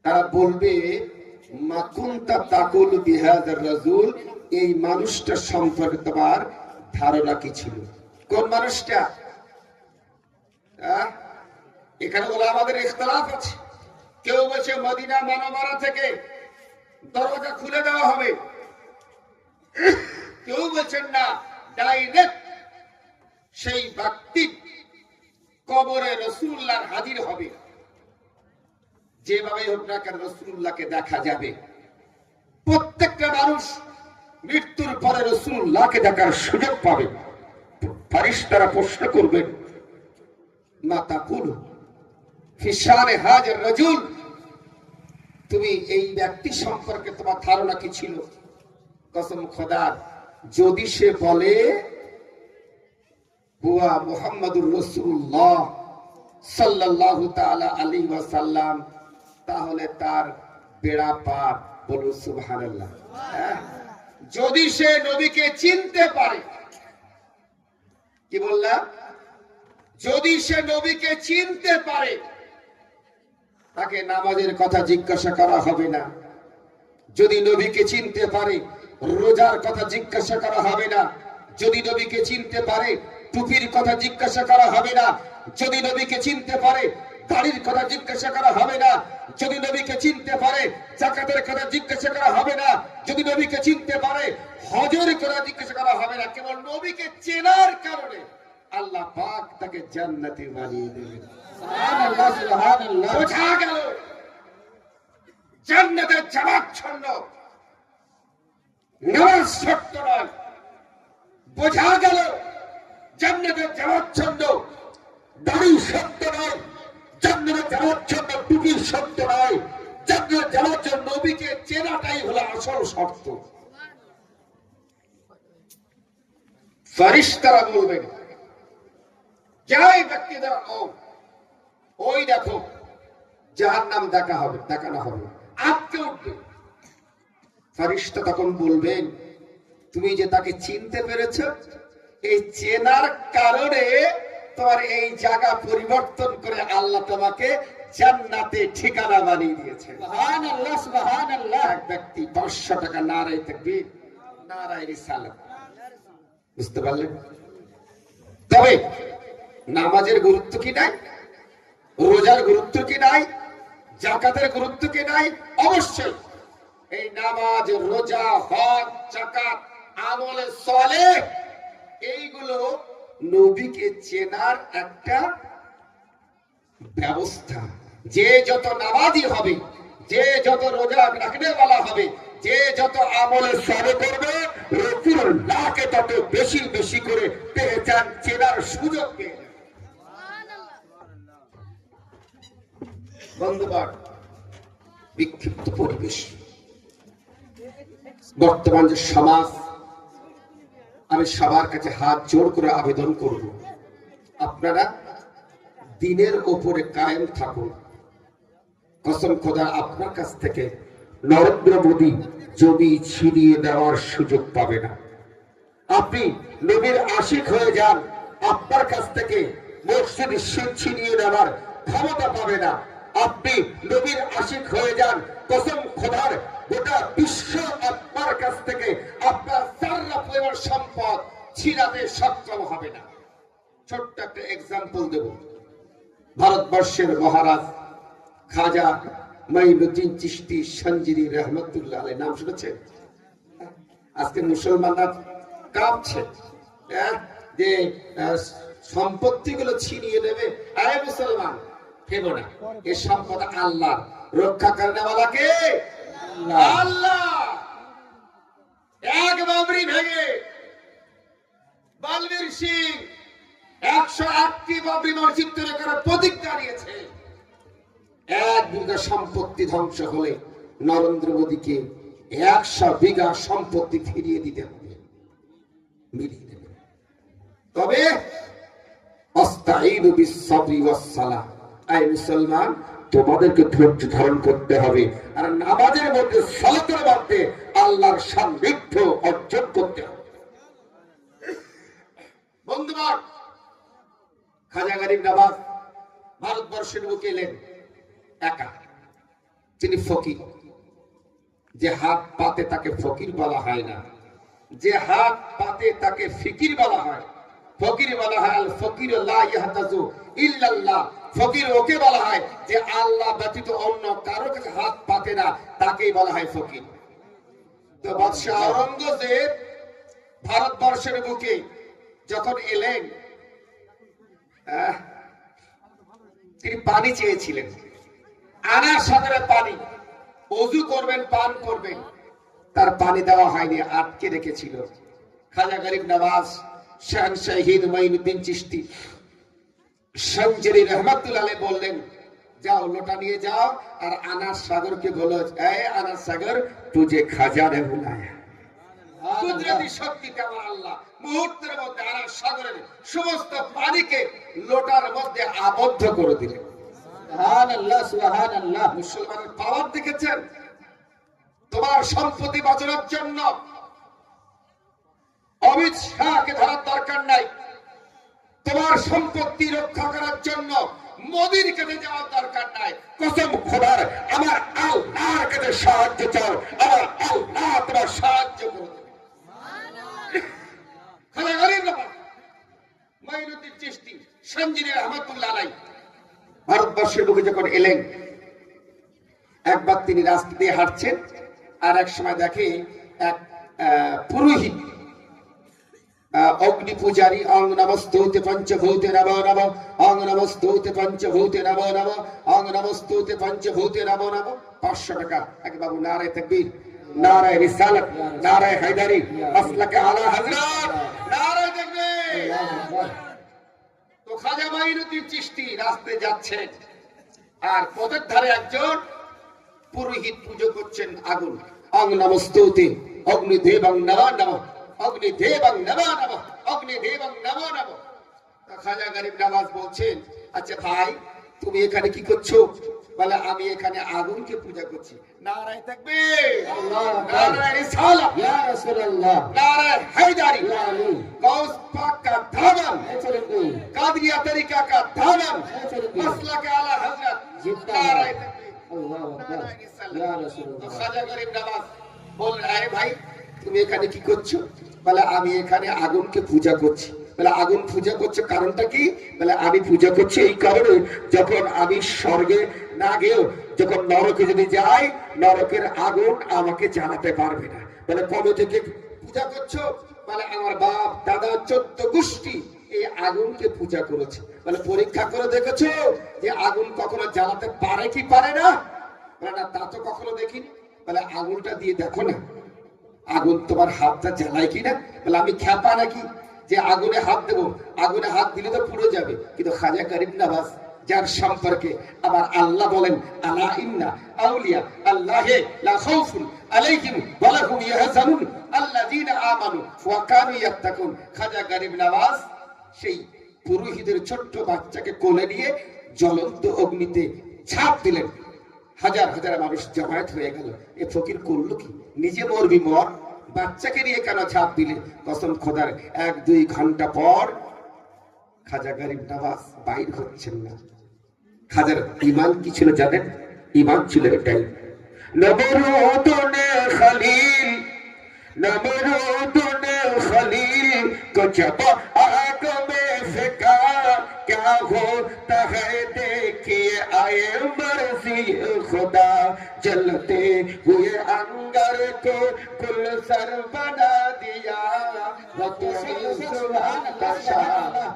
তারা বলবে মা কুনতা তাকুল বিহাযার রাজুল, এই মানুষটা সম্পর্কে তোমার ধারণা কি ছিল? কোন মানুষটা? এখানে বলে আমাদের ইখতিলাফ আছে। কেউ বলছে মদিনা মানবরা থেকে দরজা খুলে দেওয়া হবে, কেউ বলছেন না ডাইরেক্ট সেই ব্যক্তি কবরে রাসূলুল্লাহর হাজির হবে। যেভাবে হোক না কেন রাসূলুল্লাহকে দেখা যাবে। প্রত্যেকটা মানুষ মৃত্যুর পরে রাসূলুল্লাহকে দেখার সুযোগ পাবে। ফেরেশতারা প্রশ্ন করবেন মা তাকুলু ফি শানে হাজার রাজুল, তুমি এই ব্যক্তি সম্পর্কে তোমার ধারণা কি ছিল? কসম খোদার, যদি সে বলে হুয়া মুহাম্মাদুর রাসূলুল্লাহ সাল্লাল্লাহু তাআলা আলাইহি ওয়াসাল্লাম, তাহলে তার বেড়া পার। বলুন সুবহানাল্লাহ। যদি সে নবীকে চিনতে পারে, কি বললাম? যদি সে নবীকে চিনতে পারে, তাকে নামাজের কথা জিজ্ঞাসা করা হবে না। যদি নবীকে চিনতে পারে, রোজার কথা জিজ্ঞাসা করা হবে না। যদি নবীকে চিনতে পারে, টুপির কথা জিজ্ঞাসা করা হবে না। যদি নবীকে চিনতে পারে, দাড়ির কথা জিজ্ঞাসা করা হবে না। যদি নবীকে চিনতে পারে, যাকাতের কথা জিজ্ঞাসা করা হবে না। যদি নবীকে চিনতে পারে, হজের কথা জিজ্ঞাসা করা হবে না। কেবল নবীকে চেনার কারণে আল্লাহ পাক তাকে জান্নাতে বানিয়ে দেবেন। সুবহানাল্লাহ সুবহানাল্লাহ বোঝা গেল জান্নাতের যাওয়ার জন্য নামাজ শর্ত নয়। বোঝা গেল জান্নাতের যাওয়ার জন্য দাড়ি শর্ত নয়। জান্নাতে যাওয়ার জন্য টুপি শর্ত নয়। জান্নাতে যাওয়ার জন্য নবীকে চেনাটাই হলো আসল শর্ত। ফেরেশতারা বলবেন, যাই ব্যক্তিদের ওই দেখো জাহান্নাম দেখানো হবে, আটকে উঠবে। ফেরেশতা তখন বলবেন, তুমি যে তাকে চিনতে পেরেছো, এই চেনার কারণে তোমার এই জায়গা পরিবর্তন করে আল্লাহ তোমাকে জান্নাতে ঠিকানা বানিয়ে দিয়েছে। সুবহানাল্লাহ সুবহানাল্লাহ এক ব্যক্তি 500 টাকা, নারায়ে তাকবীর, নারায়ে রিসালাত। বুঝতে পারলেন? তবে নামাজের গুরুত্ব কি নাই? রোজার গুরুত্ব কি নাই? যাকাতের গুরুত্ব কি নাই? অবশ্যই এই নামাজ, রোজা, হজ, যাকাত, আমলে সালেহ, এইগুলো নবীকে চেনার একটা ব্যবস্থা। যে যত নামাজি হবে, যে যত রোজা রাখনেওয়ালা হবে, যে যত আমলে সালেহ করবে, রাসূলুল্লাহকে তত বেশি বেশি করে পেয়েছেন, চেনার সুযোগ পেয়ে যান। বন্ধুগণ, বিক্ষিপ্ত পরিবেশ, বর্তমান যে সমাজ, আমি সবার কাছে হাত জোড় করে আবেদন করব, আপনারা দিনের ওপরে কায়েম থাকুন। কসম খোদা, আপনার কাছ থেকে নরেন্দ্র মোদী জমি ছিনিয়ে দেওয়ার সুযোগ পাবে না। আপনি নবীর আশিক হয়ে যান, আপনার কাছ থেকে মসজিদ ছিনিয়ে নেওয়ার ক্ষমতা পাবে না। আপনি নবীর আশিক হয়ে যান, কসম খোদার গোটা বিশ্ব আপনার কাছ থেকে আপনার সারা পরিবার সম্পদ ছিনাতে সক্ষম হবে না। ছোট্ট একটা এক্সাম্পল দেব। ভারতবর্ষের মহারাজ খাজা মাইনুদ্দিন চিশতি সঞ্জিরি রহমতুল্লাহ আলাইহি নাম শুনেছেন? আজকে মুসলমানরা কাঁপছে যে সম্পত্তিগুলো ছিনিয়ে নেবে। আরে মুসলমান, ভেবো না, এ সম্পদ আল্লাহ, রক্ষা করনেওয়ালা কে? আল্লাহ। এক বাবরি ভেঙে বলবীর সিং 108টি বাবরি মসজিদ তৈরি করার প্রতিজ্ঞা নিয়েছে। এক বিঘা সম্পত্তি ধ্বংস হলে নরেন্দ্র মোদীকে 100 বিঘা সম্পত্তি ফিরিয়ে দিতে হবে, মিলিয়ে দেবে। তবে আস্তাঈনু বিস-সাবরি ওয়াস-সালাহ, আয় মুসলমান, তোমাদেরকে ধৈর্য ধারণ করতে হবে, আর নামাজের মধ্যে, সালাতের মধ্যে আল্লাহর সান্নিধ্য অর্জন করতে হবে। বন্ধুগণ, খাজা গরিব নওয়াজ ভারতবর্ষের বুকে এলেন একা। তিনি ফকির। যে হাত পাতে তাকে ফকির বলা হয় না, যে হাত পাতে তাকে ফিকির বলা হয়। ফকির বলা হয় আল ফকির লা ইয়াহতাজু ইল্লাল্লাহ। ফকির ওকে বলা হয় যে আল্লাহ ব্যতীত অন্য কারো কাছে হাত পাতে না, তাকেই বলা হয় ফকির। তো বাদশাহ আওরঙ্গজেব ভারতবর্ষের বুকে যখন এলেন, তিনি পানি চেয়েছিলেন, আনার সাগরে পানি, ওযু করবেন, পান করবেন, তার পানি দেওয়া হয়নি, আটকে রেখেছিল। খাজা গরিব নওয়াজ শাহ শহীদ মাইনুদ্দিন চিশতি সঞ্জরি রহমতুল্লাহ আলাইহি বললেন, যাও লোটা নিয়ে যাও, আর আনার সাগরকে বলো, এই আনার সাগর, তুঝে খাজা নে বুলায়া। কুদরতি শক্তিতে আমার আল্লাহ মুহূর্তের মধ্যে আনার সাগরের সমস্ত পানিকে লোটার মধ্যে আবদ্ধ করে দিলেন। সুবহানাল্লাহ, সুবহানাল্লাহ। মুসলমানের পাওয়ার দেখেছেন? তোমার সম্পত্তি বাঁচানোর জন্য অমিত শাহকে ধরার দরকার নাই। তোমার সম্পত্তি রক্ষা করার জন্য মোদির কাছে যাওয়ার দরকার নাই। কসম খোদার, আমার আল্লাহর কাছে সাহায্য চাও, আমার আল্লাহ তোমার সাহায্য করে দেবে। খাজা গরিব নওয়াজ মাইনুদ্দিন চিশতি সঞ্জিরি রহমতুল্লাহ আলাইহি ভারতবর্ষের বুকে যখন এলেন, একবার তিনি রাস্তা দিয়ে হাঁটছেন, আর এক সময় দেখে এক পুরোহিত অগ্নি পূজারী, অং নমস্তুতে পঞ্চভূতে নমো নমো, অং নমস্তুতে পঞ্চভূতে নমো নমো, অং নমস্তুতে পঞ্চভূতে নমো নমো। 500 টাকা। এক বাবু, নারায়ে তাকবীর, নারায়ে রিসালাত, নারায়ে হায়দারি, মাসলাকে আলা হযরত, নারায়ে তাকবীর। তো খাজা মাইনুদ্দিন চিশতি রাস্তায় যাচ্ছেন, আর পথের ধারে একজন পুরোহিত পুজো করছেন আগুন। অং নমস্তুতে অগ্নিদেবং নমো নমঃ, অগ্নিদেবং নমো নমঃ, অগ্নিদেবং নমো নমঃ। খাজা গরিব নওয়াজ বলছেন, আচ্ছা ভাই, তুমি এখানে কি করছো? বলে, আমি এখানে আগুনকে পূজা করছি। নারায়ে তাকবীর, নারায়ে রিসালাত, ইয়া রাসূলুল্লাহ, নারায়ে হায়দারি, ইয়া আলী, গৌস পাক কা দামন, কাদরিয়া তরিকা কা দামন, মাসলাকে আলা হযরত, নারায়ে তাকবীর, আল্লাহু আকবার, ইয়া রাসূলুল্লাহ। খাজা গরিব নওয়াজ বললেন, আরে ভাই, তুমি এখানে কি করছো? বলে, আমি এখানে আগুনকে পূজা করছি। বলে, আগুন পূজা করছো, কারণটা কি? বলে, আমি পূজা করছি এই কারণে, যখন আমি স্বর্গে না গেও যখন নরকে যদি যাই, নরকের আগুন আমাকে জ্বালাতে পারবে না। বলে, কবে থেকে পূজা করছো? বলে, আমার বাপ দাদা 14 গোষ্ঠী এই আগুনকে পূজা করেছে। বলে, পরীক্ষা করে দেখেছো যে আগুন কখনো জ্বালাতে পারে কি পারে না? বলে, না, তা তো কখনো দেখিনি। বলে, আগুনটা দিয়ে দেখো না। আগুন তোমার হাতটা জ্বালায় কিনা? বলে আমি খ্যাপা নাকি যে আগুনে হাত দেবো? আগুনে হাত দিলে তো পুড়ে যাবে। কিন্তু খাজা গরিব নওয়াজ, যার সম্পর্কে আবার আল্লাহ বলেন আলা ইন্না আউলিয়া আল্লাহি লা খাউফুন আলাইহিম ওয়া লাহুম ইয়াহজানুন আল্লাযীনা আমানু ওয়া কানু ইয়াত্তাকুন। খাজা গরিব নওয়াজ সেই পুরোহিতের ছোট্ট বাচ্চাকে কোলে নিয়ে জ্বলন্ত অগ্নিতে ঝাঁপ দিলেন। হাজার হাজার মানুষ জমায়েত হয়ে গেল। এ ফকির করলো কি? নিজে মরবি মর, বাচ্চাকে নিয়ে কেন ঝাঁপ দিলে? কসম খোদার, 1-2 ঘন্টা পর খাজা গরিব নওয়াজ বাইর হচ্ছেন না। খাজার ঈমান কি ছিল জানেন? ঈমান ছিল এটাই, নমরুদ নে খলিল, नमरूद ने खलील को जब आग में फेंका, क्या होता है देखिए आए मर्जी खुदा, जलते हुए अंगार को गुलजार बना दिया, वो तो सुभान तशा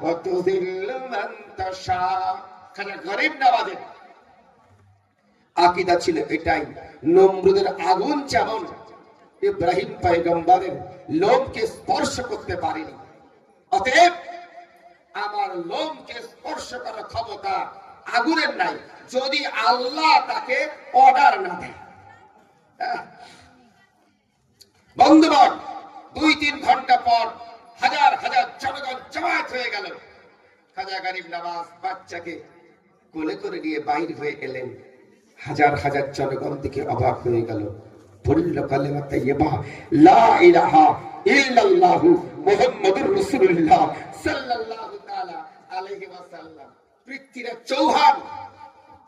वो तो दिल मन तशा। খাজা গরিব নওয়াজের আকীদা ছিল এটাই, নমরুদের আগুন যেমন ইব্রাহিম পয়গম্বরের লোমকে স্পর্শ করতে পারেনি, অতএব আমার লোমকে স্পর্শ করার ক্ষমতা আগুনের নাই, যদি আল্লাহ তাকে অর্ডার না দেয়। বন্ধুগণ, 2-3 ঘন্টা পর হাজার হাজার জনগণ জমায়েত হয়ে গেল। খাজা গরিব নওয়াজ বাচ্চাকে কোলে করে নিয়ে বাইর হয়ে এলেন। হাজার হাজার জনগণ দিকে অবাক হয়ে গেল। পড়ল কালেমা তাইয়্যিবা লা ইলাহা ইল্লাল্লাহু মুহাম্মাদুর রাসূলুল্লাহ সাল্লাল্লাহু তাআলা আলাইহি ওয়াসাল্লাম। পৃথ্বীরাজ চৌহান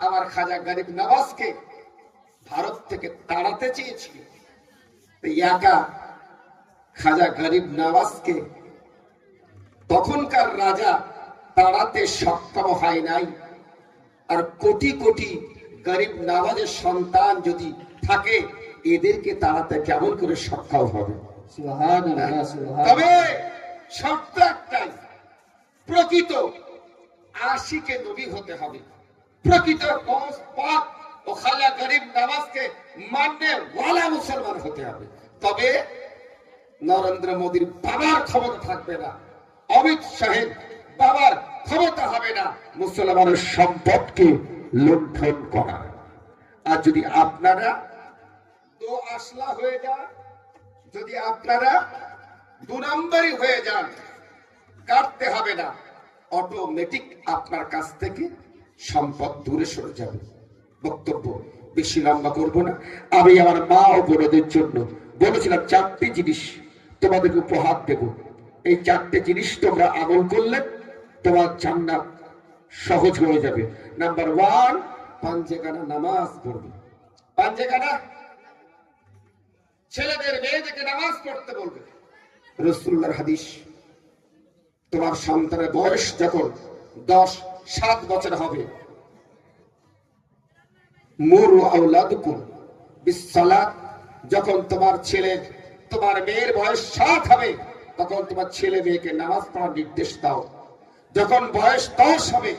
আমার খাজা গরিব নওয়াজকে ভারত থেকে তাড়াতে চেয়েছিল। একা খাজা গরিব নওয়াজকে তখনকার রাজা তাড়াতে সক্ষম হয় নাই। আর কোটি কোটি গরিব নওয়াজের সন্তান যদি থাকে, এদেরকে তাড়াতে কেমন করে সক্ষম হবে? সুবহানাল্লাহ, সুবহানাল্লাহ। তবে শর্ত একটাই, প্রকৃত আশিকে নবী হতে হবে, প্রকৃত পাক ও খাজা গরিব নওয়াজকে মাননে ওয়ালা মুসলমান হতে হবে। তবে নরেন্দ্র মোদীর বাবার ক্ষমতা থাকবে না, অমিত শাহের বাবার ক্ষমতা হবে না মুসলমানের সম্পদকে লুণ্ঠন করা। আর যদি আপনারা তো আসলা হয়ে যান, যদি আপনারা 2 নম্বরই হয়ে যান, কাটতে হবে না, অটোমেটিক আপনার কাছ থেকে সম্পদ দূরে সরে যাবে। বক্তব্য বেশি লম্বা করব না। আমি আমার মা ও বোনদের জন্য বলেছিলাম 4টি জিনিস তোমাদেরকে উপহার দেব। এই 4টে জিনিস তোমরা আমল করলে তোমার জান্নাত সহজ হয়ে যাবে। নাম্বার 1, পাঞ্জেখানা নামাজ পড়বে। পাঞ্জেখানা ছেলেদের মেয়েদেরকে নামাজ পড়তে বলবে। রাসূলুল্লাহর হাদিস, তোমার সন্তানের বয়স যখন 10-7 বছর হবে, মুরু আওলাদুকুম বিসসালাত, যখন তোমার ছেলে তোমার মেয়ের বয়স 7 হবে, তখন তোমার ছেলে মেয়েকে নামাজ পড়ার নির্দেশ দাও। যখন বয়স 10 হবে,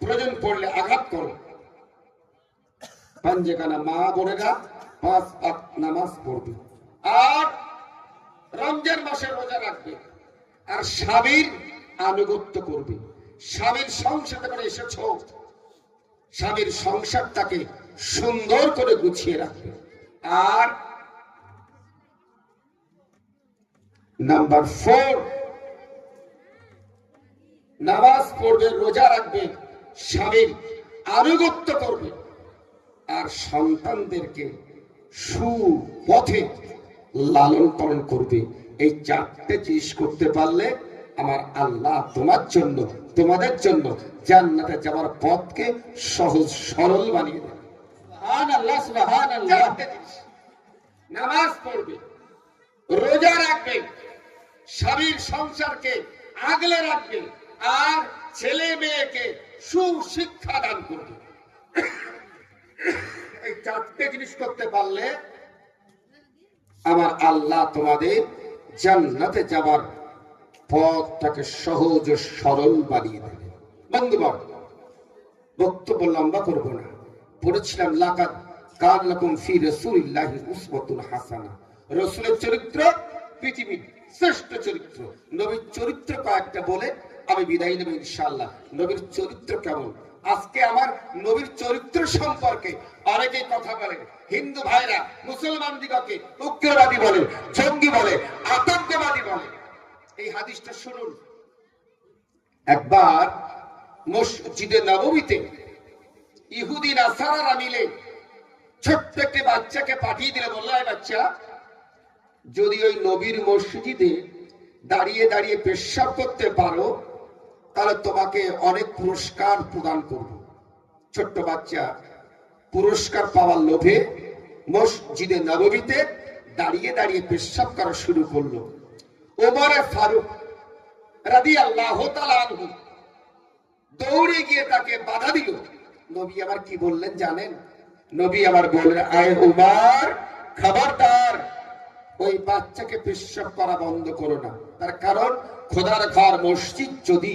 প্রয়োজন পড়লে আঘাত করো। পাঞ্জেখানা মা বোনেরা 5 ওয়াক্ত নামাজ পড়বে, আর রমজান মাসে রোজা রাখবে, আর স্বামীর আনুগত্য করবে। স্বামীর সংসারে করে এসেছ, স্বামীর সংসারটাকে সুন্দর করে গুছিয়ে রাখবে। আর নাম্বার 4, নামাজ পড়বে, রোজা রাখবে, স্বামীর আনুগত্য করবে, আর সন্তানদেরকে সুপথে লালন পালন করবে। এই 4টে জিনিস করতে পারলে আমার আল্লাহ তোমার জন্য, তোমাদের জন্য জান্নাতে যাওয়ার পথকে সহজ সরল বানিয়ে দেবে। সুবহানাল্লাহ, সুবহানাল্লাহ। 4টে জিনিস, নামাজ পড়বে, রোজা রাখবে, স্বামীর সংসারকে আগলে রাখবে, আর ছেলে মেয়েকে সুশিক্ষা দান করবে। এই 4টে জিনিস করতে পারলে আমার আল্লাহ তোমাদের জান্নাতে যাবার পথটাকে সহজ ও সরল বানিয়ে দেবে। বন্ধুগণ, বক্তব্য লম্বা করব না। পড়েছিলাম লাকাদ কান লাকুম ফি রাসূলিল্লাহি উসওয়াতুন হাসানাহ। রসুলের চরিত্র পৃথিবীর শ্রেষ্ঠ চরিত্র। নবীর চরিত্র কয়েকটা বলে আমি বিদায় নেব ইনশাআল্লাহ। নবীর চরিত্র কেমন? আজকে আমার নবীর চরিত্র সম্পর্কে অনেকে কথা বলে। হিন্দু ভাইরা মুসলমান দিগকে উগ্রবাদী বলে, জঙ্গি বলে, আতঙ্কবাদী বলে। এই হাদিসটা শুনুন। একবার মসজিদে নববীতে ইহুদি নাসারারা মিলে ছোট্ট একটি বাচ্চাকে পাঠিয়ে দিলে, বললো এই বাচ্চা, যদি ওই নবীর মসজিদে দাঁড়িয়ে দাঁড়িয়ে পেশাব করতে পারো তাহলে তোমাকে অনেক পুরস্কার প্রদান করব। ছোট্ট বাচ্চা পুরস্কার পাওয়ার লোভে মসজিদে নববীতে দাঁড়িয়ে দাঁড়িয়ে পেশাব করা শুরু করলো। ওমর ফারুক রাদিয়াল্লাহু তাআলা আনহু দৌড়ে গিয়ে তাকে বাধা দিল। নবী আবার কি বললেন জানেন? নবী আবার বললেন, আয় ওমর, খবরদার, ওই বাচ্চাকে পেশাব করা বন্ধ করো না। তার কারণ খোদার ঘর মসজিদ যদি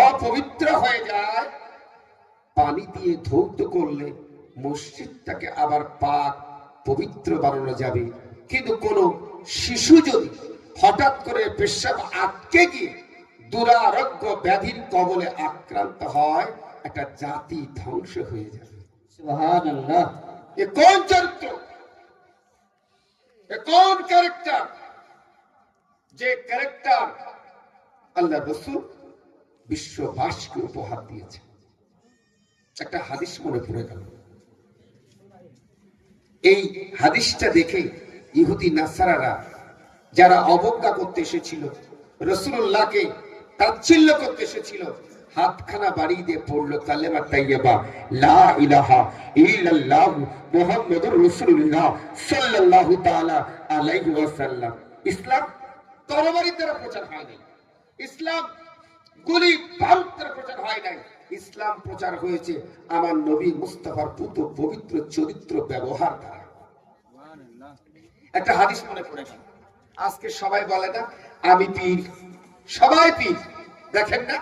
অপবিত্র হয়ে যায়, পানি দিয়ে ধৌত করলে মসজিদটাকে আবার পাক পবিত্র বানানো যাবে। কিন্তু কোন শিশু যদি হঠাৎ করে পেশাব আটকে গিয়ে দুরারোগ্য ব্যাধির কবলে আক্রান্ত হয়, একটা জাতি ধ্বংস হয়ে যাবে। সুবহানাল্লাহ। এ কোন চরিত্র? এ কোন ক্যারেক্টার? যে ক্যারেক্টার আল্লাহ রাসূল বিশ্ববাসীকে উপহার দিয়েছে। একটা হাদিস মনে পড়ে গেল। এই হাদিসটা দেখে ইহুদি নাসারারা যারা অবজ্ঞা করতে এসেছিল, রাসূলুল্লাহকে তাচ্ছিল্য করতে এসেছিল, হাতখানা বাড়িয়ে দিয়ে পড়লো কালেমা তাইয়্যিবা, লা ইলাহা ইল্লাল্লাহ মুহাম্মাদুর রাসূলুল্লাহ সাল্লাল্লাহু তাআলা আলাইহি ওয়াসাল্লাম। ইসলাম তরবারির দ্বারা প্রচার হয় নাই, ইসলাম গুলি বারুদ দ্বারা প্রচার হয় নাই। ইসলাম প্রচার হয়েছে আমার নবী মুস্তাফার পুত পবিত্র চরিত্র ব্যবহার দ্বারা। একটা হাদিস মনে পড়ে গেল। আজকে সবাই বলে না আমি পীর, সবাই পীর। দেখেন না,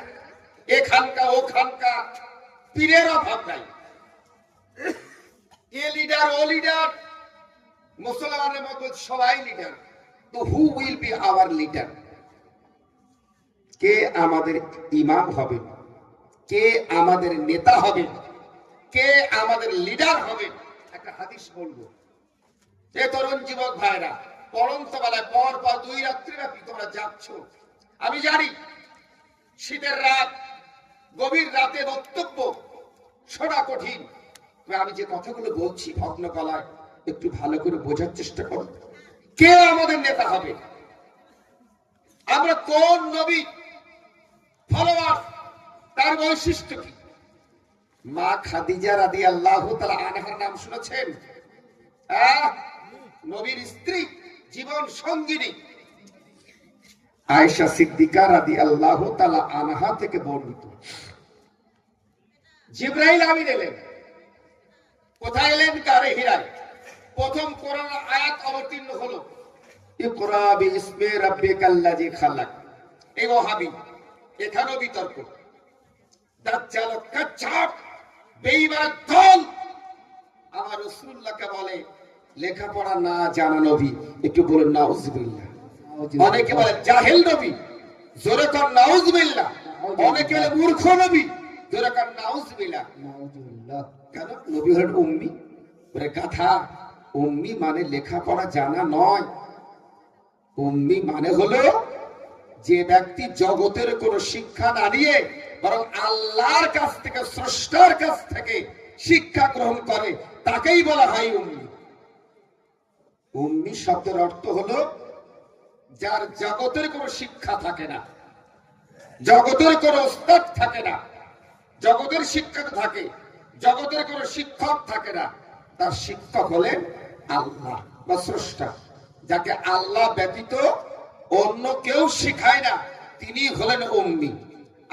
এখানকা ওখানকা পীরের অভাব নাই। এ লিডার, ও লিডার, মুসলমানের মতো সবাই লিডার। তো who will be our leader? কে আমাদের ইমাম হবে? কে আমাদের নেতা হবে? কে আমাদের লিডার হবে? একটা হাদিস বলবো। এ তরুণ যুবক ভাইরা, পড়ন্ত বেলায় পর 2 রাত্রি ব্যাপী তোমরা যাচ্ছ। আমি জানি শীতের রাত, গভীর রাতে বক্তব্য শোনা কঠিন। আমি যে কথাগুলো বলছি ভগ্ন গলায় একটু ভালো করে বোঝার চেষ্টা করো। কে আমাদের নেতা হবে? আমরা কোন নবী ফলোয়ার? তার বৈশিষ্ট্য কি? মা খাদিজা রাদিয়াল্লাহু তাআলা আনহার নাম শুনেছেন? নবীর স্ত্রী, জীবন সঙ্গিনী আয়েশা সিদ্দিকা রাদিয়াল্লাহু তাআলা আনহা থেকে বর্ণিত। জিবরাইল আমিন এলেন। কোথায় এলেন? কারে হিরায়। প্রথম কোরআন আয়াত অবতীর্ণ হলো, ইকরা বিইসমি রাব্বিকাল্লাযী খালাক। এই ওয়াহাবি, এখানেও বিতর্ক। দাজ্জাল, কাজ্জাব, বেঈমান দল আমার রাসূলুল্লাহকে বলে লেখাপড়া না জানা নবী। একটু বলুন নাউজুবিল্লাহ। অনেকে বলে জাহেল নবী, জোরে কর নাউজুবিল্লাহ। অনেকে বলে মূর্খ নবী, জোরে কর নাউজুবিল্লাহ। কেন? নবী হলেন উম্মি। বলে গাধা, উম্মি মানে লেখাপড়া জানা নয়। উম্মি মানে হলো যে ব্যক্তি জগতের কোন শিক্ষা না নিয়ে বরং আল্লাহর কাছ থেকে, স্রষ্টার কাছ থেকে শিক্ষা গ্রহণ করে, তাকেই বলা হয় উম্মি। উম্মি শব্দের অর্থ হলো যার জগতের কোন শিক্ষা থাকে না, জগতের কোন ওস্তাদ থাকে না, জগতের শিক্ষা থাকে, জগতের কোন শিক্ষক থাকে না। তার শিক্ষক হলেন আল্লাহ বা স্রষ্টা। যাকে আল্লাহ ব্যতীত অন্য কেউ শিখায় না, তিনি হলেন উম্মি।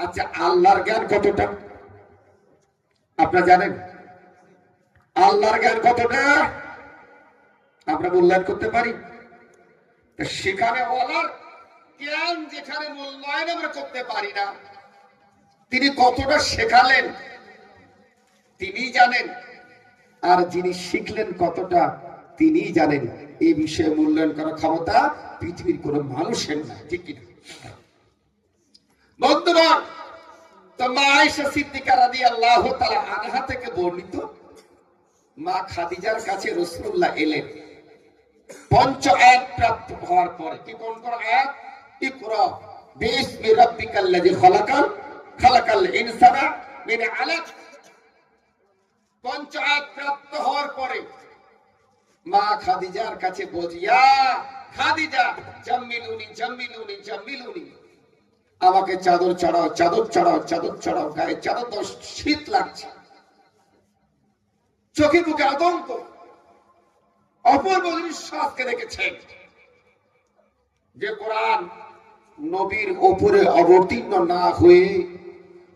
আচ্ছা, আল্লাহর জ্ঞান কতটা আপনারা জানেন? আল্লাহর জ্ঞান কতটা আমরা মূল্যায়ন করতে পারি? সেখানে ওনার জ্ঞান যেখানে মূল্যায়ন আমরা করতে পারি না, তিনি কতটা শেখালেন তিনি জানেন। আর যিনি শিখলেন কতটা, তিনি জানেন। এই বিষয়ে মূল্যায়ন করার ক্ষমতা পৃথিবীর কোন মানুষের নাই, ঠিক কিনা? বন্ধুগণ, তো মা আয়েশা সিদ্দিকা রাদিয়াল্লাহু তাআলা আনহা থেকে বর্ণিত, মা খাদিজার কাছে রাসূলুল্লাহ এলেন পঞ্চ আয়াত প্রাপ্ত হওয়ার পরে। কি কোন কোন আয়াত? ইকরা বিসমি রাব্বিকাল্লাযী খালাকাল ইনসানা মিন আলাক। পঞ্চ আয়াত প্রাপ্ত হওয়ার পরে মা খাদিজার কাছে বলিয়া, খাদিজা জাম্মিলুনি জাম্মিলুনি জাম্মিলুনি, আমাকে চাদর চড়াও চাদর চড়াও চাদর চড়াও, গায়ে চাদর দাও, শীত লাগছে। চোখে মুখে আতঙ্ক, অপূর্ব দৃশ্যাসকে দেখেছেন যে কোরআন নবীর উপরে অবতীর্ণ না হয়ে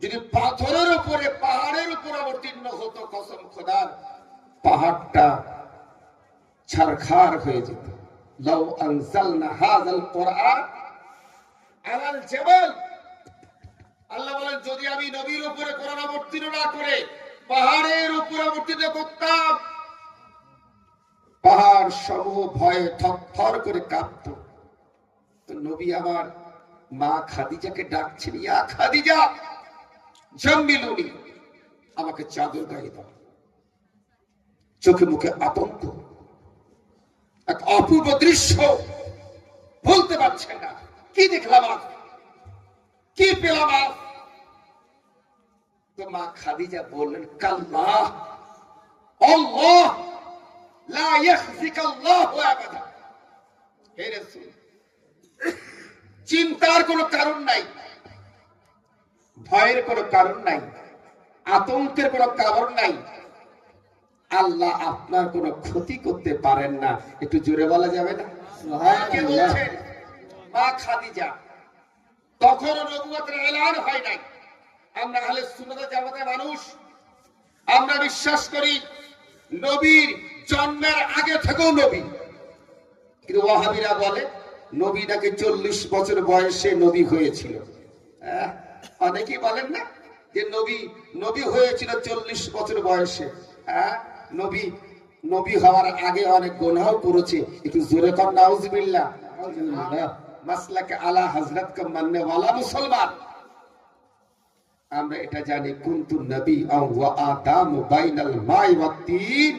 যদি পাথরের উপরে পাহাড়ের উপর অবতীর্ণ হতো, কসম খোদার পাহাড়টা ছারখার হয়ে যেত। লাউ আনজালনা হাযাল কুরআন আলাল জাবাল, আল্লাহ বলেন যদি আমি নবীর উপরে কোরআন অবতীর্ণ না করে পাহাড়ের উপরে অবতীর্ণ করতাম, পাহাড় সমূহ ভয়ে থরথর করে কাঁপত। তো নবী আমার মা খাদিজাকে ডাকছেন, ইয়া খাদিজা জাম্মিলুনি, আমাকে চাদর গায়ে দাও। চোখে মুখে আতঙ্ক, এক অপূর্ব দৃশ্য, বলতে পারছেন না কি দেখলাম আজ, কি পেলাম আজ। তো মা খাদিজা বললেন, কাল্লাহ আল্লাহ লা ইয়াখজিকাল্লাহু আবাদা। হে রাসূল, চিন্তার কোনো কারণ নাই, ভয়ের কোনো কারণ নাই, আতঙ্কের কোনো কারণ নাই। আল্লাহ আপনার কোনো ক্ষতি করতে পারেন না। একটু জোরে বলা যাবে না? কে বলছেন? মা খাদিজা। তখনও নবুয়তের এলান হয় নাই। আমরা আহলে সুন্নাত ওয়াল জামাতের মানুষ, আমরা বিশ্বাস করি নবীর জন্মের আগে থেকেও নবী। কিন্তু ওয়াহাবীরা বলে নবী নাকি 40 বছর বয়সে নবী হয়েছিল। অনেকেই বলেন না যে নবী হয়েছিল 40 বছর বয়সে। নবী হওয়ার আগে অনেক গুনাহ করেছে। একটু জোরে কর নাউজুবিল্লাহ। মাসলাকে আলা হযরত কা মাননে ওয়ালা মুসলমান। আমরা এটা জানি, কুনতু নবী ওয়া আদাম বাইনাল মাই ওয়াত তিন।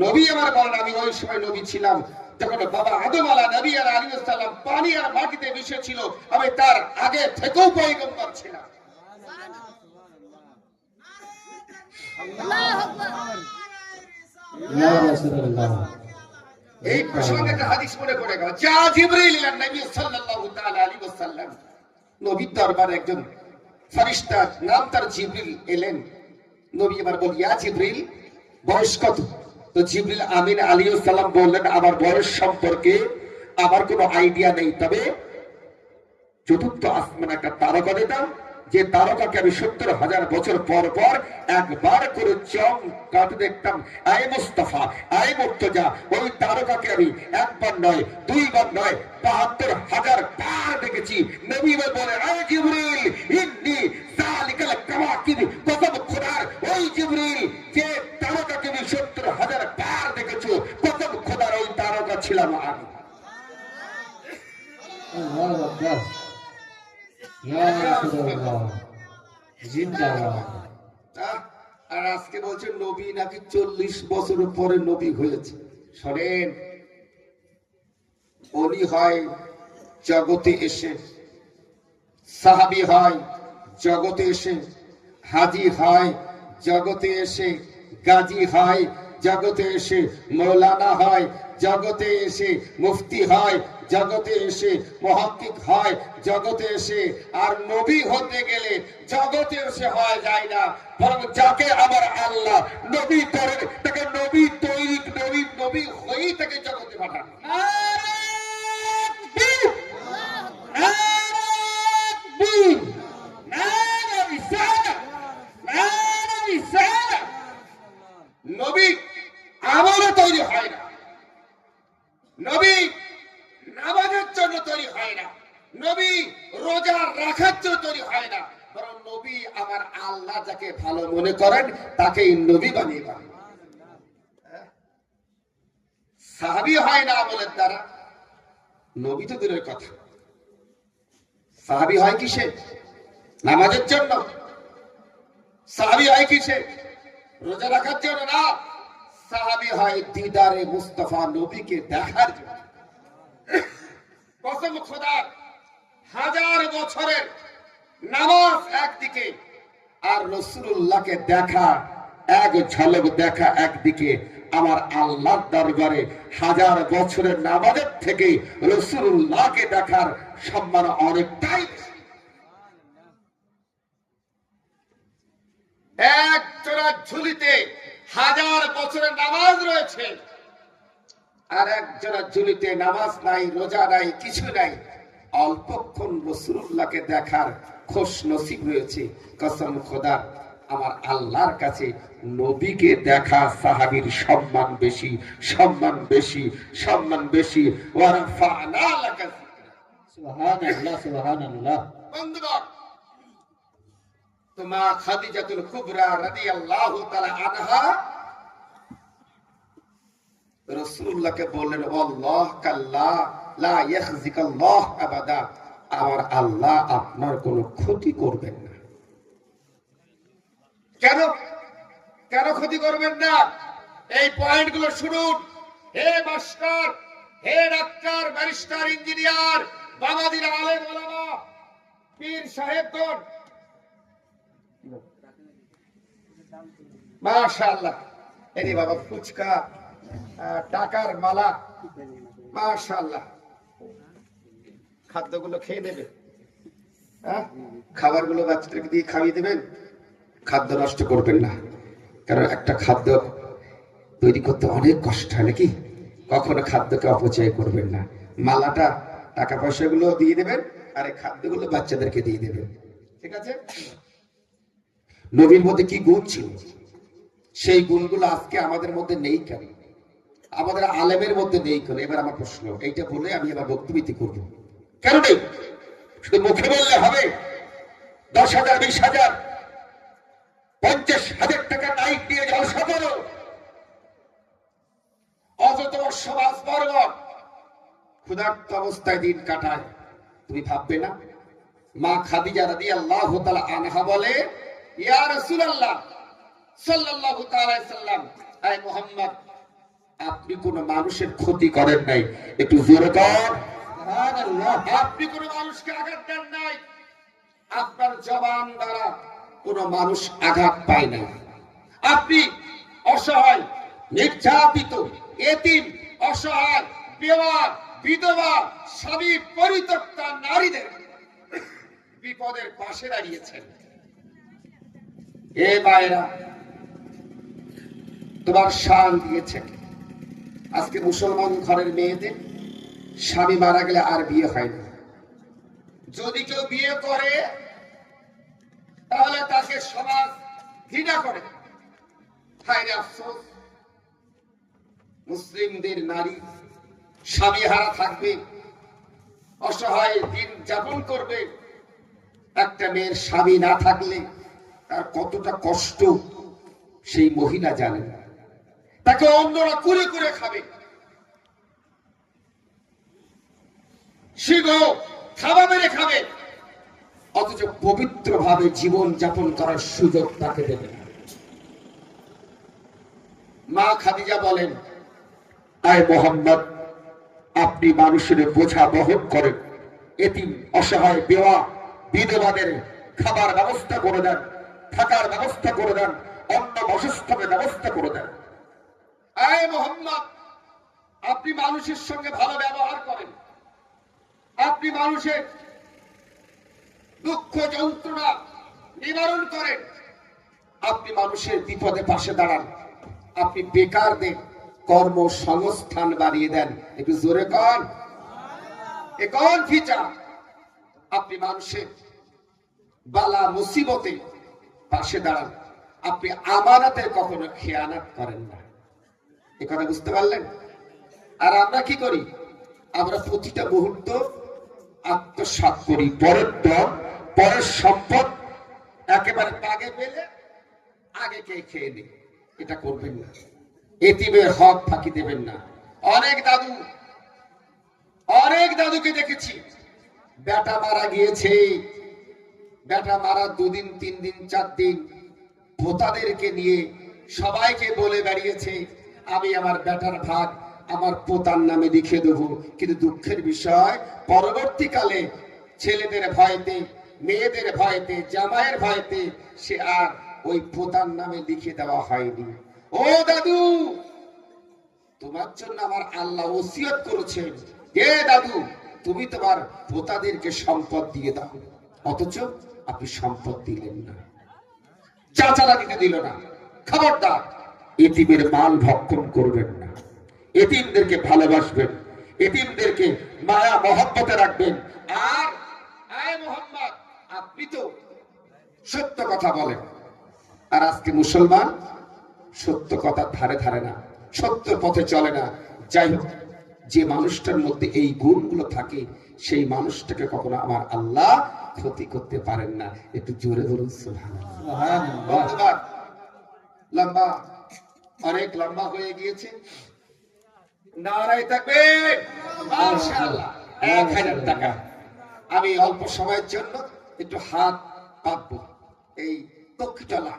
নবী আমার বলেন আমি ওই সময় নবী ছিলাম যখন বাবা আদম নবী আলাইহিস সালাম পানি আর মাটিতে মিশে ছিল। আমি তার আগে থেকেও পয়গম্বর ছিলাম। আল্লাহু আকবার। ইয়া রাসূলুল্লাহ। এই প্রসঙ্গে একটা হাদিস মনে পড়ে গেল। যা জিবরিল ইলান নবী সাল্লাল্লাহু তাআলা আলাইহি ওয়াসাল্লাম, নবীর দরবারে একজন ফেরেশতা নাম তার জিবরিল এলেন। নবী এবার বল, ইয়া জিবরিল, বয়স কত? তো জিবরিল আমিন আলাইহিস সালাম বললেন, আমার বয়স সম্পর্কে আমার কোনো আইডিয়া নেই, তবে চতুর্থ আসমানে একটা তারকা দিতাম, যে তারকাকে আমি 70,000 বছর পর পর একবার করে চম কাটে দেখতাম। আয় মুস্তাফা, আয় মুর্তজা, ওই তারকাকে আমি একবার নয়, দুইবার নয়, 72,000 বার দেখেছি। নবী বলে, আয় জিবরিল, ইন্নী যালিকাল কাওয়াকিব, কসম খোদার, ওই জিবরিল যে তারকাকে আমি 70,000 বার দেখেছো, কসম খোদার ওই তারকা ছিলাম আমি। আল্লাহু আকবার। আর আজকে বলছে নবী নাকি 40 বছর পরে নবী হয়েছে। শোনেন, ওলি হয় জগতে এসে, সাহাবী হয় জগতে এসে, হাজী হয় জগতে এসে, গাজী হয় জগতে এসে, মৌলানা হয় জগতে এসে, মুফতি হয় জগতে এসে, মুহাক্কিক হয় জগতে এসে। আর নবী হতে গেলে জগতে এসে হয় যায় না, বরং যাকে আমার আল্লাহ নবী করেন তাকে নবী তৈরি, নবী হয়েই তাকে জগতে পাঠান। নবী আমলে তৈরি হয় না, নবী নামাজের জন্য তৈরি হয় না, নবী রোজা রাখার জন্য তৈরি হয় না, বরং নবী আমার আল্লাহ যাকে ভালো মনে করেন তাকেই নবী বানিয়ে দেন। সাহাবী হয় না আমলের দ্বারা, নবী তো দূরের কথা। সাহাবী হয় কিসে? নামাজের জন্য। সাহাবী হয় কিসে? রোজা রাখার জন্য না। সাহাবী হয় দিদারে মুস্তাফা, নবীকে দেখার জন্য। কসম খোদার, 1000 বছরের নামাজ একদিকে, আর রাসূলুল্লাহকে দেখা, এক ঝলক দেখা একদিকে। আমার আল্লাহর দরবারে 1000 বছরের নামাজের থেকে রাসূলুল্লাহকে দেখার সম্মান অনেকটাই বেশি। এক জোড়া ঝুলিতে 1000 বছরের নামাজ রয়েছে, আর এক জোড়া ঝুলিতে নামাজ নাই, রোজা নাই, কিছু নাই। অল্পক্ষণ রাসূলুল্লাহকে দেখার খুশ নসিব রয়েছে। কসম খোদার, আমার আল্লাহর কাছে নবীকে দেখা সাহাবীর সম্মান বেশি, সম্মান বেশি, সম্মান বেশি। ওয়া রাফা'না লাকা যিকরা। সুবহানাল্লাহ, সুবহানাল্লাহ। বন্ধুগণ, তো মা খাদিজাতুল কুবরা রাদিয়াল্লাহু তাআলা আনহা রাসূলুল্লাহকে বললেন, আল্লাহ কাল্লা লা ইয়াখজিকাল্লাহ আবাদা, আমার আল্লাহ আপনার কোনো ক্ষতি করবেন না। কেন? কেন ক্ষতি করবেন না? এই পয়েন্টগুলো শুনুন। হে মাস্টার, হে ডাক্তার, ব্যারিস্টার, ইঞ্জিনিয়ার, বাবাদির আলেম ওলামা, পীর সাহেবগণ, মাশাআল্লাহ। এই বাবা ফুচকা, টাকার মালা, মাশাআল্লাহ। খাদ্যগুলো খেয়ে নেবে, খাবারগুলো বাচ্চাদেরকে দিয়ে খাইয়ে দেবেন। খাদ্য নষ্ট করবেন না, কারণ একটা খাদ্য তৈরি করতে অনেক কষ্ট হয় নাকি? কখনো খাদ্যকে অপচয় করবেন না। মালাটা, টাকা পয়সাগুলো দিয়ে দেবেন, আর এই খাদ্যগুলো বাচ্চাদেরকে দিয়ে দেবেন, ঠিক আছে? নবীর মধ্যে কি গুণ ছিল, সেই গুণগুলো আজকে আমাদের মধ্যে নেই কেন? আমাদের আলেমের মধ্যে নেই কেন? এবার আমার প্রশ্ন এইটা বলে আমি আবার বক্তব্য করব। কেন নেই? শুধু মুখে বললে হবে? 10,000, 20,000, 50,000 টাকা নাইট দিয়ে জলসা করো, অযত সমাজ বর্গ ক্ষুধার্ত অবস্থায় দিন কাটায়, তুমি ভাববে না? মা খাদিজা রাদিয়াল্লাহু তাআলা আনহা বলে, ইয়া রাসূলুল্লাহ সাল্লাল্লাহু তাআলা আলাইহি সাল্লাম, আয় মুহাম্মদ, আপনি কোন মানুষের ক্ষতি করেন নাই। একটু জোরে কর সুবহানাল্লাহ। আপনি কোন মানুষকে আঘাত দেন নাই, আপনার জবান দ্বারা কোন মানুষ আঘাত পায় নাই। আপনি অসহায়, নির্যাতিত, এতিম, অসহায়, বেওয়া, বিধবা, স্বামী পরিত্যক্তা নারীদের বিপদের পাশে দাঁড়িয়েছেন। এ মায়েরা, তোমার শান দিয়েছেন। আজকে মুসলমান ঘরের মেয়েদের স্বামী মারা গেলে আর বিয়ে হয় না। যদি কেউ বিয়ে করে তাহলে তাকে সমাজ ঘৃণা করে। হায়রে আফসোস, মুসলিমদের নারী স্বামী হারা থাকবে, অসহায় দিন যাপন করবে। একটা মেয়ের স্বামী না থাকলে তার কতটা কষ্ট সেই মহিলা জানে না। তাকে অন্যরা কুরে কুরে খাবে, সিংহ থাবা মেরে খাবে, অথচ পবিত্র ভাবে জীবন যাপন করার সুযোগ তাকে দেবে না। মা খাদিজা বলেন, আয় মুহাম্মদ, আপনি মানুষের বোঝা বহন করেন, এতিম, অসহায়, বেওয়া, বিধবাদের খাবার ব্যবস্থা করে দেন, থাকার ব্যবস্থা করে দেন, অন্ন বাসস্থানের ব্যবস্থা করে দেন। আয় মুহাম্মদ, আপনি মানুষের সঙ্গে ভালো ব্যবহার করেন, আপনি মানুষের দুঃখ যন্ত্রণা নিবারণ করেন, আপনি মানুষের বিপদে পাশে দাঁড়ান, আপনি বেকারদের কর্মসংস্থান বাড়িয়ে দেন। একটু জোরে কর, এ কোন ফিচার? আপনি মানুষের বালা মুসিবতে পাশে দাঁড়ান, আপনি আমানতের কখনো খেয়ানত করেন না। এ কথা বুঝতে পারলেন? আর আমরা কি করি? আমরা প্রতিটা মুহূর্ত আত্মসাৎ করি, পরের দম, পরের সম্পদ একেবারে আগে পেলে আগে কে খেয়ে নেই। এটা করবেন না। এতিমের হক ফাঁকি দেবেন না, অনেক দাদুকে দেখেছি বেটা মারা গিয়েছে, বেটা মারা 2 দিন 3 দিন 4 দিন পোতাদেরকে নিয়ে সবাইকে বলে বেরিয়েছে আমি আমার বেটার ভাগ আমার পোতার নামে লিখে দেবো। কিন্তু দুঃখের বিষয় পরবর্তীকালে ছেলেদের ভয়তে, মেয়েদের ভয়তে, জামাইয়ের ভয়তে সে আর ওই পোতার নামে লিখে দেওয়া হয়নি। ও দাদু, তোমার জন্য আমার আল্লাহ ওসিয়ত করেছেন, হে দাদু তুমি তোমার পোতাদেরকে সম্পদ দিয়ে দাও, অথচ আপনি সম্পদ দিলেন না, চাচারা দিতে দিল না। খবরদার এতিমের মাল ভক্ষণ করবেন না, এতিমদেরকে ভালোবাসবেন, এতিমদেরকে মায়া মহব্বতে রাখবেন। আর আয় মোহাম্মদ, আপনি তো সত্য কথা বলেন, আর আজকে মুসলমান সত্য কথা ধারে ধারে না, সত্য পথে চলে না। যাই হোক, যে মানুষটার মধ্যে এই গুণগুলো থাকে সেই মানুষটাকে কখনো আমার আল্লাহ ক্ষতি করতে পারেন না। একটু জোরে বলুন সুবহানাল্লাহ। লম্বা, অনেক লম্বা হয়ে গিয়েছে। নারায়ে তাকবীর, মাশাআল্লাহ। 1000 টাকা আমি অল্প সময়ের জন্য একটু হাত পাতবো এই তকিতলা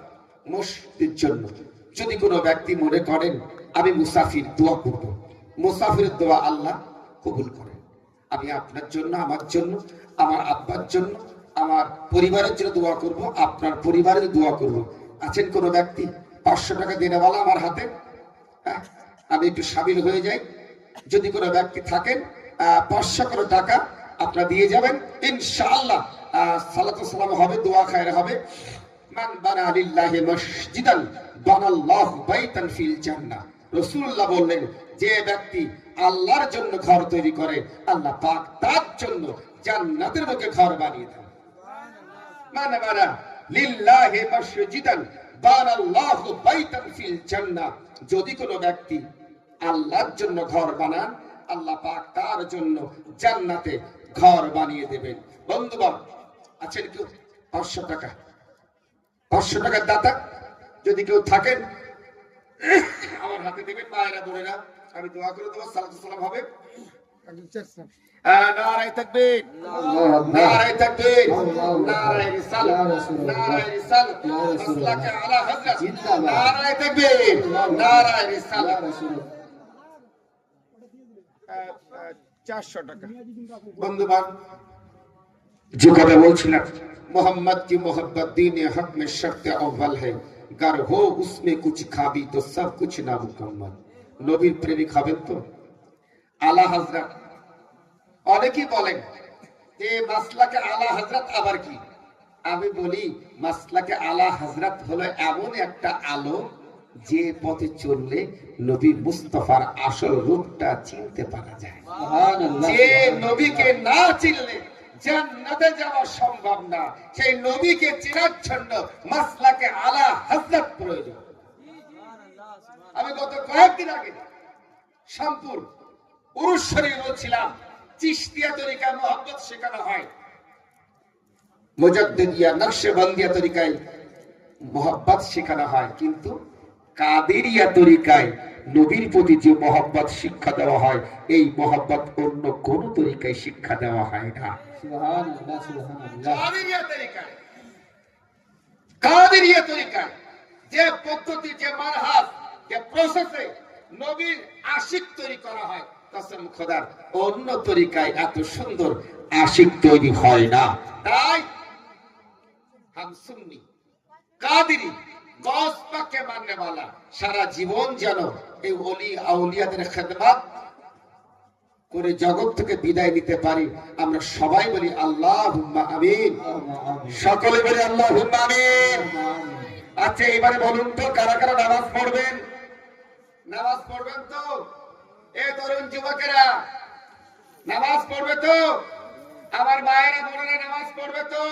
মসজিদের জন্য। যদি কোনো ব্যক্তি মনে করেন আমি মুসাফির, দোয়া করব, মুসাফিরের দোয়া আল্লাহ কবুল করেন। আমি আপনার জন্য, আমার জন্য, আমার আব্বার জন্য, আমার পরিবারের জন্য দোয়া করব, আপনার পরিবারের দোয়া করব। আছেন কোনো ব্যক্তি 500 টাকা দেনেওয়ালা আমার হাতে? হ্যাঁ, আমি একটু সামিল হয়ে যাই। যদি কোনো ব্যক্তি থাকেন 500 করে টাকা আপনারা দিয়ে যাবেন, ইনশাআল্লাহ সালাতু সালাম হবে, দোয়া খায়র হবে। মান বানা লিল্লাহি মসজিদান বানাল্লাহু বাইতান ফিল জান্নাহ। রাসূলুল্লাহ বললেন, যে ব্যক্তি আল্লাহর জন্য ঘর তৈরি করে আল্লাহ পাক তার জন্য জান্নাতের মুখে ঘর বানিয়ে দেন। মান বানা লিল্লাহি মসজিদান বানাল্লাহু বাইতান ফিল জান্নাহ। যদি কোনো ব্যক্তি আল্লাহর জন্য ঘর বানান আল্লাহ পাক তার জন্য জান্নাতে ঘর বানিয়ে দেবেন। বন্ধুগণ, আছেন কেউ 500 টাকা, 500 টাকার দাতা যদি কেউ থাকেন আমার হাতে দেবেন। মায়েরা বোনেরা, আমি দোয়া করে দেবো, সালাতু সালাম হবে। নারায়ে তাকবীর, নারায়ে তাকবীর, নারায়ে রিসালাত, নারায়ে রিসালাত, মাসলাকে আলা হযরত, নারায়ে তাকবীর, নারায়ে রিসালাত। 400 টাকা। বন্ধুগণ, जो कभी बोलছিলাম मोहम्मद की मोहब्बत दीन हक में शर्त अव्वल है, गर हो उसमें कुछ खाबी तो सब कुछ नामुकम्मल। নবীর প্রেমিক হবেন তো? আলা হযরত অনেকেই বলেন যে মাসলাকে আলা হযরত আবার কি? আমি বলি মাসলাকে আলা হযরত হলো এমন একটা আলো যে পথে চললে নবী মুস্তাফার আসল রূপটা চিনতে পারা যায়। সুবহানাল্লাহ। যে নবীকে না চিনলে জান্নাতে যাওয়া সম্ভব না, সেই নবীকে চেনার জন্য মাসলাকে আলা হযরত প্রয়োজন। আমি গত কয়েকদিন আগে শামপুর উরুস শরীফে বলছিলাম চিশতিয়া তরিকা মহব্বত শেখানো হয়, মুজাদ্দিদিয়া নকশবন্দিয়া তরিকায় মহব্বত শেখানো হয়, কিন্তু কাদেরিয়া তরিকায় নবীর প্রতি যে মহব্বত শিক্ষা দেওয়া হয় এই মহব্বত অন্য কোন তরিকায় শিক্ষা দেওয়া হয় না। সুবহানাল্লাহ, সুবহানাল্লাহ। কাদেরিয়া তরিকায় যে পদ্ধতি, যে মানহাজ, যে প্রসেসে নবীর আশিক তৈরি করা হয়, কসম খোদার অন্য তরিকায় এত সুন্দর আশিক তৈরি হয় না। তাই হাম সুন্নি কাদেরি গৌস পাককে মাননে वाला সারা জীবন যেন এই ওলি আউলিয়াদের খেদমত করে জগৎ থেকে বিদায় নিতে পারি। আমরা সবাই বলি আল্লাহুম্মা আমিন, সকলে বলি আল্লাহুম্মা আমিন। আচ্ছা, এবারে বলুন তো কারা কারা নামাজ পড়বেন? নামাজ পড়বেন তো? এ তরুণ যুবকেরা নামাজ পড়বে তো? আমার মায়েরা বোনেরা নামাজ পড়বে তো?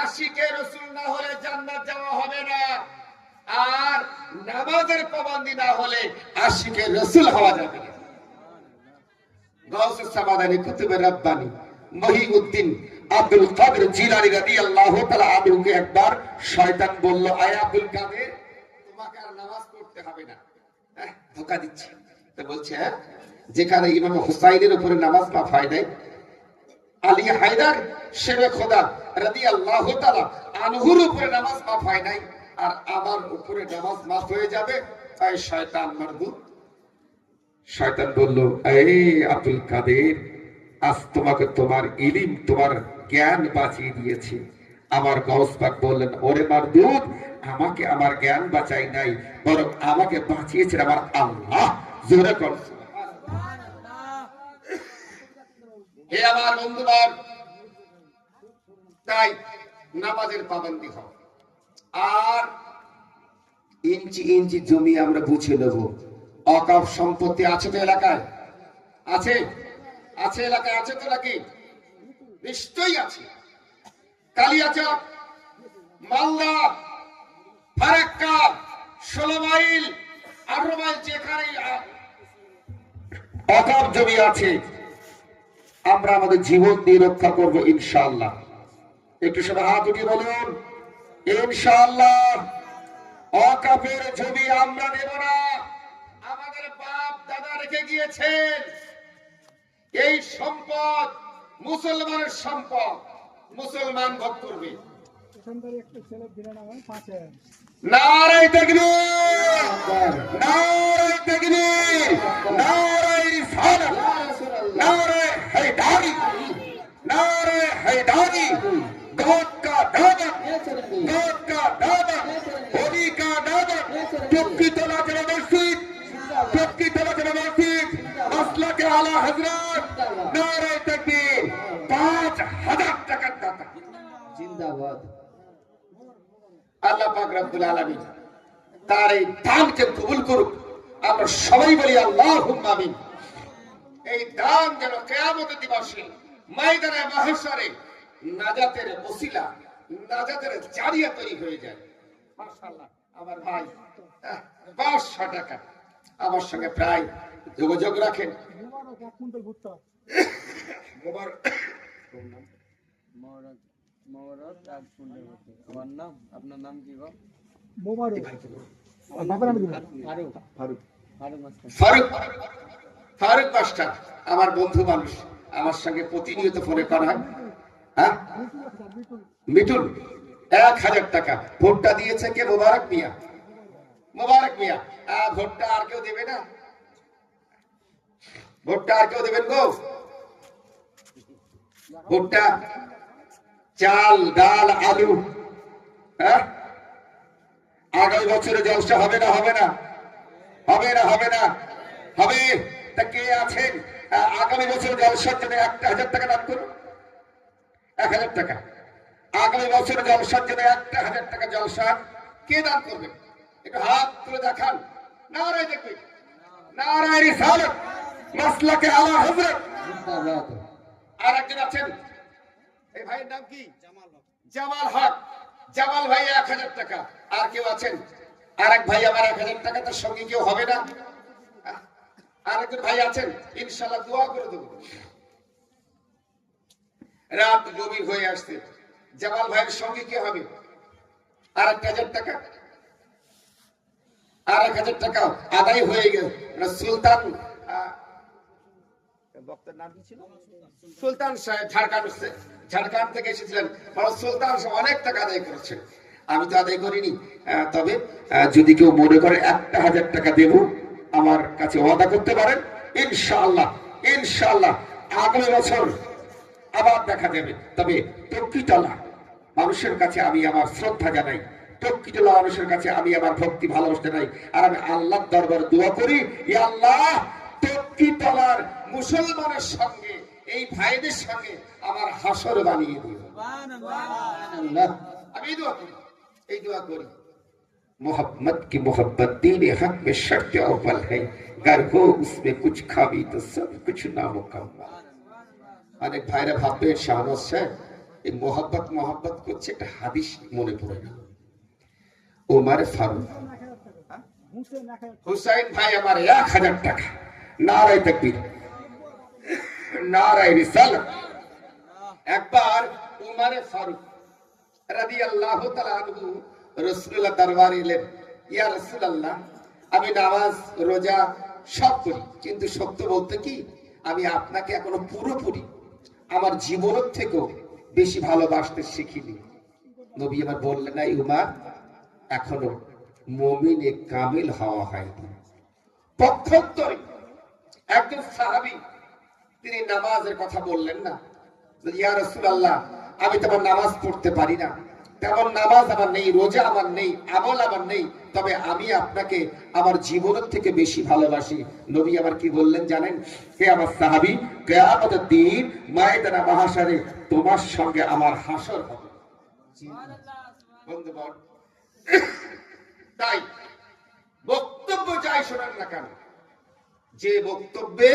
আশিকে রাসূল না হলে জান্নাত যাওয়া হবে না, আর নামাজের পাবন্দি না হলে আশিকে রাসূল হওয়া যাবে না। গাউসুস সামাদানি কুতুবে রব্বানি মহিউদ্দিন আব্দুল কাদের জিলানী রাদিয়াল্লাহু তাআলা আনহুকে একবার শয়তান বলল, আয় আব্দুল কাদের, তোমাকে আর নামাজ পড়তে হবে না। ধোঁকা দিচ্ছে, তো বলছে হ্যাঁ, যেখানে ইমাম হুসাইনের উপরে নামাজ মাফ হয় নাই, আলী হায়দার শেরে খোদা রাদিয়াল্লাহু তাআলা আনহুর উপরে নামাজ মাফ হয় নাই, আর আমার উপরে নামাজ মাফ হয়ে যাবে, তাই শয়তান মারদুদ। শয়তান বলল, এই আব্দুল কাদের, আজ তোমাকে তোমার ইলম, তোমার জ্ঞান বাঁচিয়ে দিয়েছে। আমার গাউস পাক বললেন, ওরে মারদুদ, আমাকে আমার জ্ঞান বাঁচাই নাই, বরং আমাকে বাঁচিয়েছেন আমার আল্লাহ। জোরে কর সুবহানাল্লাহ। হে আমার বন্ধুগণ, তাই নামাজের পাবন্দি হোক। আর ইঞ্চি ইঞ্চি জমি আমরা বুঝে নেব। অকাপ সম্পত্তি আছে তো এলাকায়? আছে? আছে এলাকায়? আছে তো নাকি? নিশ্চয়ই আছে। কালিয়াচক, মালদা, ফারাক্কা, 16 মাইল, 18 মাইল, যেখানে অকাপ জমি আছে, আমরা আমাদের জীবন দিয়ে রক্ষা করবো ইনশাআল্লাহ। একটু সবাই হাত উঠিয়ে বলুন ইনশাআল্লাহ। অকাপের জমি আমরা নেব না। আমাদের বাপ দাদা রেখে গিয়েছেন, এই সম্পদ মুসলমানের সম্পদ, মুসলমান ভোগ করবে। নারায়ে তাকবীর, নারায়ে তাকবীর, নারায়ে রিসালাত, নারায়ে হায়দারি, নারায়ে হায়দারি। गौत का दादा, गौत का दादा, होली का दादा, टुक्की तला चला मस्जिद, टुक्की तला चला मस्जिद, मसला के आला हजरत, नारे तकबीर, 5000 টাকা দাতা। जिंदाबाद। আল্লাহ পাক রব্বুল আলামিন তার এই দানকে কবুল করুক। আমরা সবাই বলি আল্লাহুম্মা আমিন। এই দান যেন কিয়ামতের দিবসে ময়দানে মাহশরে নাজাতের ওসিলা, নাজাতের জারিয়া তৈরি হয়ে যায়। মাশাআল্লাহ। আমার ভাই 500 টাকা আমার সঙ্গে প্রায় যোগাযোগ রাখেন। মোবারক এক কুইন্টাল ভুট্টা। মোবারক, মোবারক, মোবারক এক কুইন্টাল ভুট্টা। আমার নাম, আপনার নাম কি গো? মোবারক। বাবার নাম কি? ফারুক। ফারুক। ফারুক মাস্টার। ফারুক, ফারুক মাস্টার আমার বন্ধু মানুষ, আমার সঙ্গে প্রতিনিয়ত ফোনে করা হয়। হ্যাঁ, মিটুল 1000 টাকা ভোটটা দিয়েছে কে? মোবারক মিয়া। মোবারক মিয়া, ভোটটা আর কেউ দেবে না? ভোটটা আর কেউ দেবেন গো? ভোটটা চাল, ডাল, আলু, হ্যাঁ, আগামী বছরে জলসা হবে না? হবে না? হবে না? হবে না? হবে। তা কে আছেন আগামী বছর জলসার জন্য 1000 টাকা দান করুন? 1000 টাকা আগামী বছর জলসার জন্য 1000 টাকা জলসা কে দান করবে? একটু হাত তুলে দেখান। নারায়ে তাকবীর, নারায়ে রিসালাত, মাসলাকে আলা হযরত। जिंदाबाद। আর একজন আছেন, এই ভাইয়ের নাম কি? জামাল হক। জামাল ভাই 1000 টাকা। আর কেউ আছেন? আরেক ভাই আমার 1000 টাকা, তার সঙ্গে কেউ হবে না? আরেকজন ভাই আছেন, ইনশাআল্লাহ দোয়া করে দেব। রাত গভীর হয়ে আসছে, জামাল ভাইয়ের সঙ্গে কি হবে? আর 1000 টাকা, আর 1000 টাকা আদায় হয়ে গেল। সুলতান, বক্তার নাম কি ছিল? সুলতান সাহেব, ঝাড়খণ্ড থেকে এসেছিলেন। সুলতান সাহেব অনেক টাকা আদায় করেছেন, আমি তো আদায় করিনি। তবে যদি কেউ মনে করে 1000 টাকা দেব, আমার কাছে ওয়াদা করতে পারেন, ইনশাআল্লাহ, ইনশাআল্লাহ আগামী বছর আবার দেখা যাবে। তবে তক্কিতলা মানুষের কাছে আমি আমার শ্রদ্ধা জানাই, তক্কিতলা মানুষের কাছে আমি আমার ভক্তি ভালোবাসা জানাই। আর আমি আল্লাহর দরবারে দোয়া করি, ইয়া আল্লাহ, তক্কিতলার মুসলমানের সঙ্গে, এই ভাইদের সঙ্গে আমার হাসর বানিয়ে দিও। सुभानअल्लाह। আমি এই দোয়া করি, এই দোয়া করি। मोहब्बत की मोहब्बत दीन हक में शर्त अव्वल है, गर हो उसमें कुछ खामी तो सब कुछ नामुकम्मल। অনেক ভাইরা ভাববে শাহনাজ সাহেব এই মোহব্বত মোহব্বত করছে, একটা হাদিস মনে পড়ে না। ওমর ফারুক, হুসাইন ভাই আমার 1000 টাকা। নারায়ে তাকবীর, নারায়ে রিসালাত। একবার উমর ফারুক রাদিয়াল্লাহু তাআলা আনহু রাসূলুল্লাহ দরবারে এলেন, ইয়া রাসূলুল্লাহ, আমি নামাজ, রোজা, সব করি, কিন্তু সত্য বলতে কি আমি আপনাকে এখনো পুরোপুরি আমার জীবনের থেকেও বেশি ভালোবাসতে শিখিনি। নবী আমার বললেন, না উমার, এখনো মুমিনে কামিল হওয়া হয়নি। পক্ষান্তরে একজন সাহাবী তিনি নামাজের কথা বললেন না, ইয়া রাসূলুল্লাহ, আমি তো নামাজ পড়তে পারি না, তেমন নামাজ আমার নেই, রোজা আমার নেই, আমল আমার নেই, তবে আমি আপনাকে আমার জীবনের থেকে বেশি ভালোবাসি। নবী আমার কি বললেন জানেন? হে আমার সাহাবী, কিয়ামতের দিন ময়দানে মাহশারে তোমার সঙ্গে আমার হাসর হবে। বন্ধুগণ, তাই বক্তব্য যাই শোনান না কেন, যে বক্তব্যে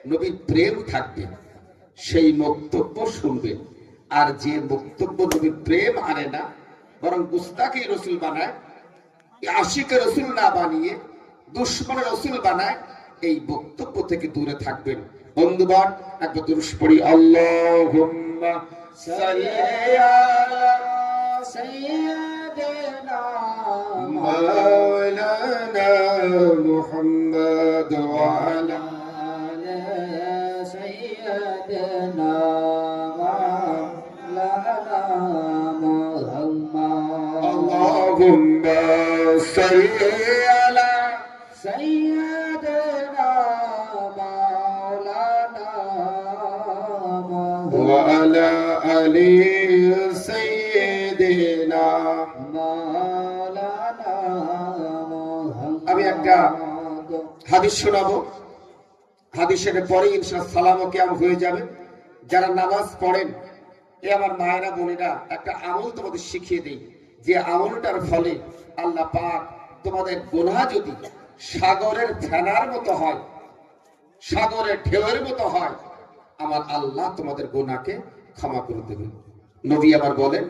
নবীর প্রেম থাকবে সেই বক্তব্য শুনবেন। আর যে বক্তব্য নবীর প্রেম আনে না, বরং গুস্তাখী রসুল বানায়, আশিকে রসুল না বানিয়ে দুশ্মনের রসুল বানায়, এই বক্তব্য থেকে দূরে থাকবেন। বন্ধুগণ, একবার দুরূদ পড়ি, আল্লাহুম্মা সাল্লি আলা سيدنا মাওলানা মুহাম্মদ ওয়া আলা سيدنا مولانا محمد اللهم صل على سيدنا مولانا محمد وعلى آل سيدنا। مولانا محمد আমি একটা হাদিস শোনাবো, হাদিসের পরে ইনশাআল্লাহ সালাম ও কিয়াম হয়ে যাবে। যারা নামাজ পড়েন, এ আমার মায়েরা বোনেরা, একটা আমল তোমাদের শিখিয়ে দেই, যে আমলটার ফলে আল্লাহ পাক তোমাদের গুনাহ যদি সাগরের ফেনার মতো হয়, সাগরের ঢেউয়ের মতো হয়, আমার আল্লাহ তোমাদের গুনাহকে ক্ষমা করে দেবেন। নবী আবার বলেন,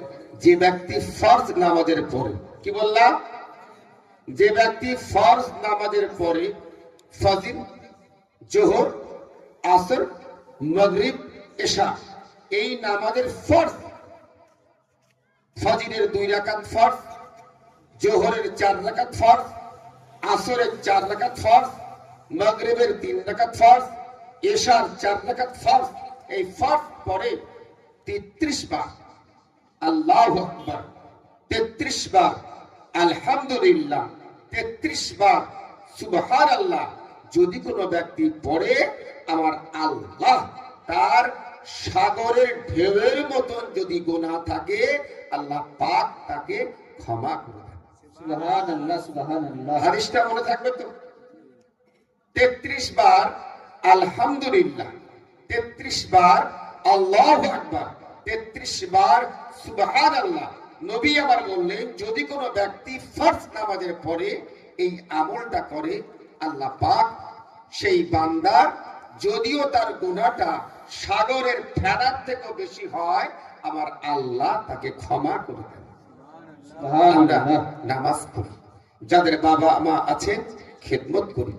যে ব্যক্তি ফরজ নামাজের পরে, কি বললাম, যে ব্যক্তি ফরজ নামাজের পরে ফজর, জোহর, আসর, মাগরিব, এশা এই নামাজের ফরজ, ফজরের 2 রাকাত ফরজ, জোহরের 4 রাকাত ফরজ, আসরের 4 রাকাত ফরজ, মাগরিবের 3 রাকাত ফরজ, এশার 4 রাকাত ফরজ, এই ফরজ পরে 33 বার আল্লাহু আকবার, 33 বার আলহামদুলিল্লাহ, 33 বার সুবহানাল্লাহ যদি কোনো ব্যক্তি পড়ে, আমার আল্লাহ তার সাগরের ঢেউয়ের মতন যদি গুনাহ থাকে, আল্লাহ পাক তাকে ক্ষমা করে দেন। সুবহানাল্লাহ সুবহানাল্লাহ। হাদিসটা মনে থাকবে তো? 33 বার আলহামদুলিল্লাহ, 33 বার আল্লাহু আকবার, 33 বার সুবহানাল্লাহ। নবী আমার বললেন, যদি কোনো ব্যক্তি ফরজ নামাজের পরে এই আমলটা করে, আল্লাহ পাক সেই বান্দার, যদিও তার গুনাহটা সাগরের ফেনার থেকেও বেশি হয়, আমার আল্লাহ তাকে ক্ষমা করে দেন। আমরা নামাজ পড়ি, যাদের বাবা মা আছেন খেদমত করি।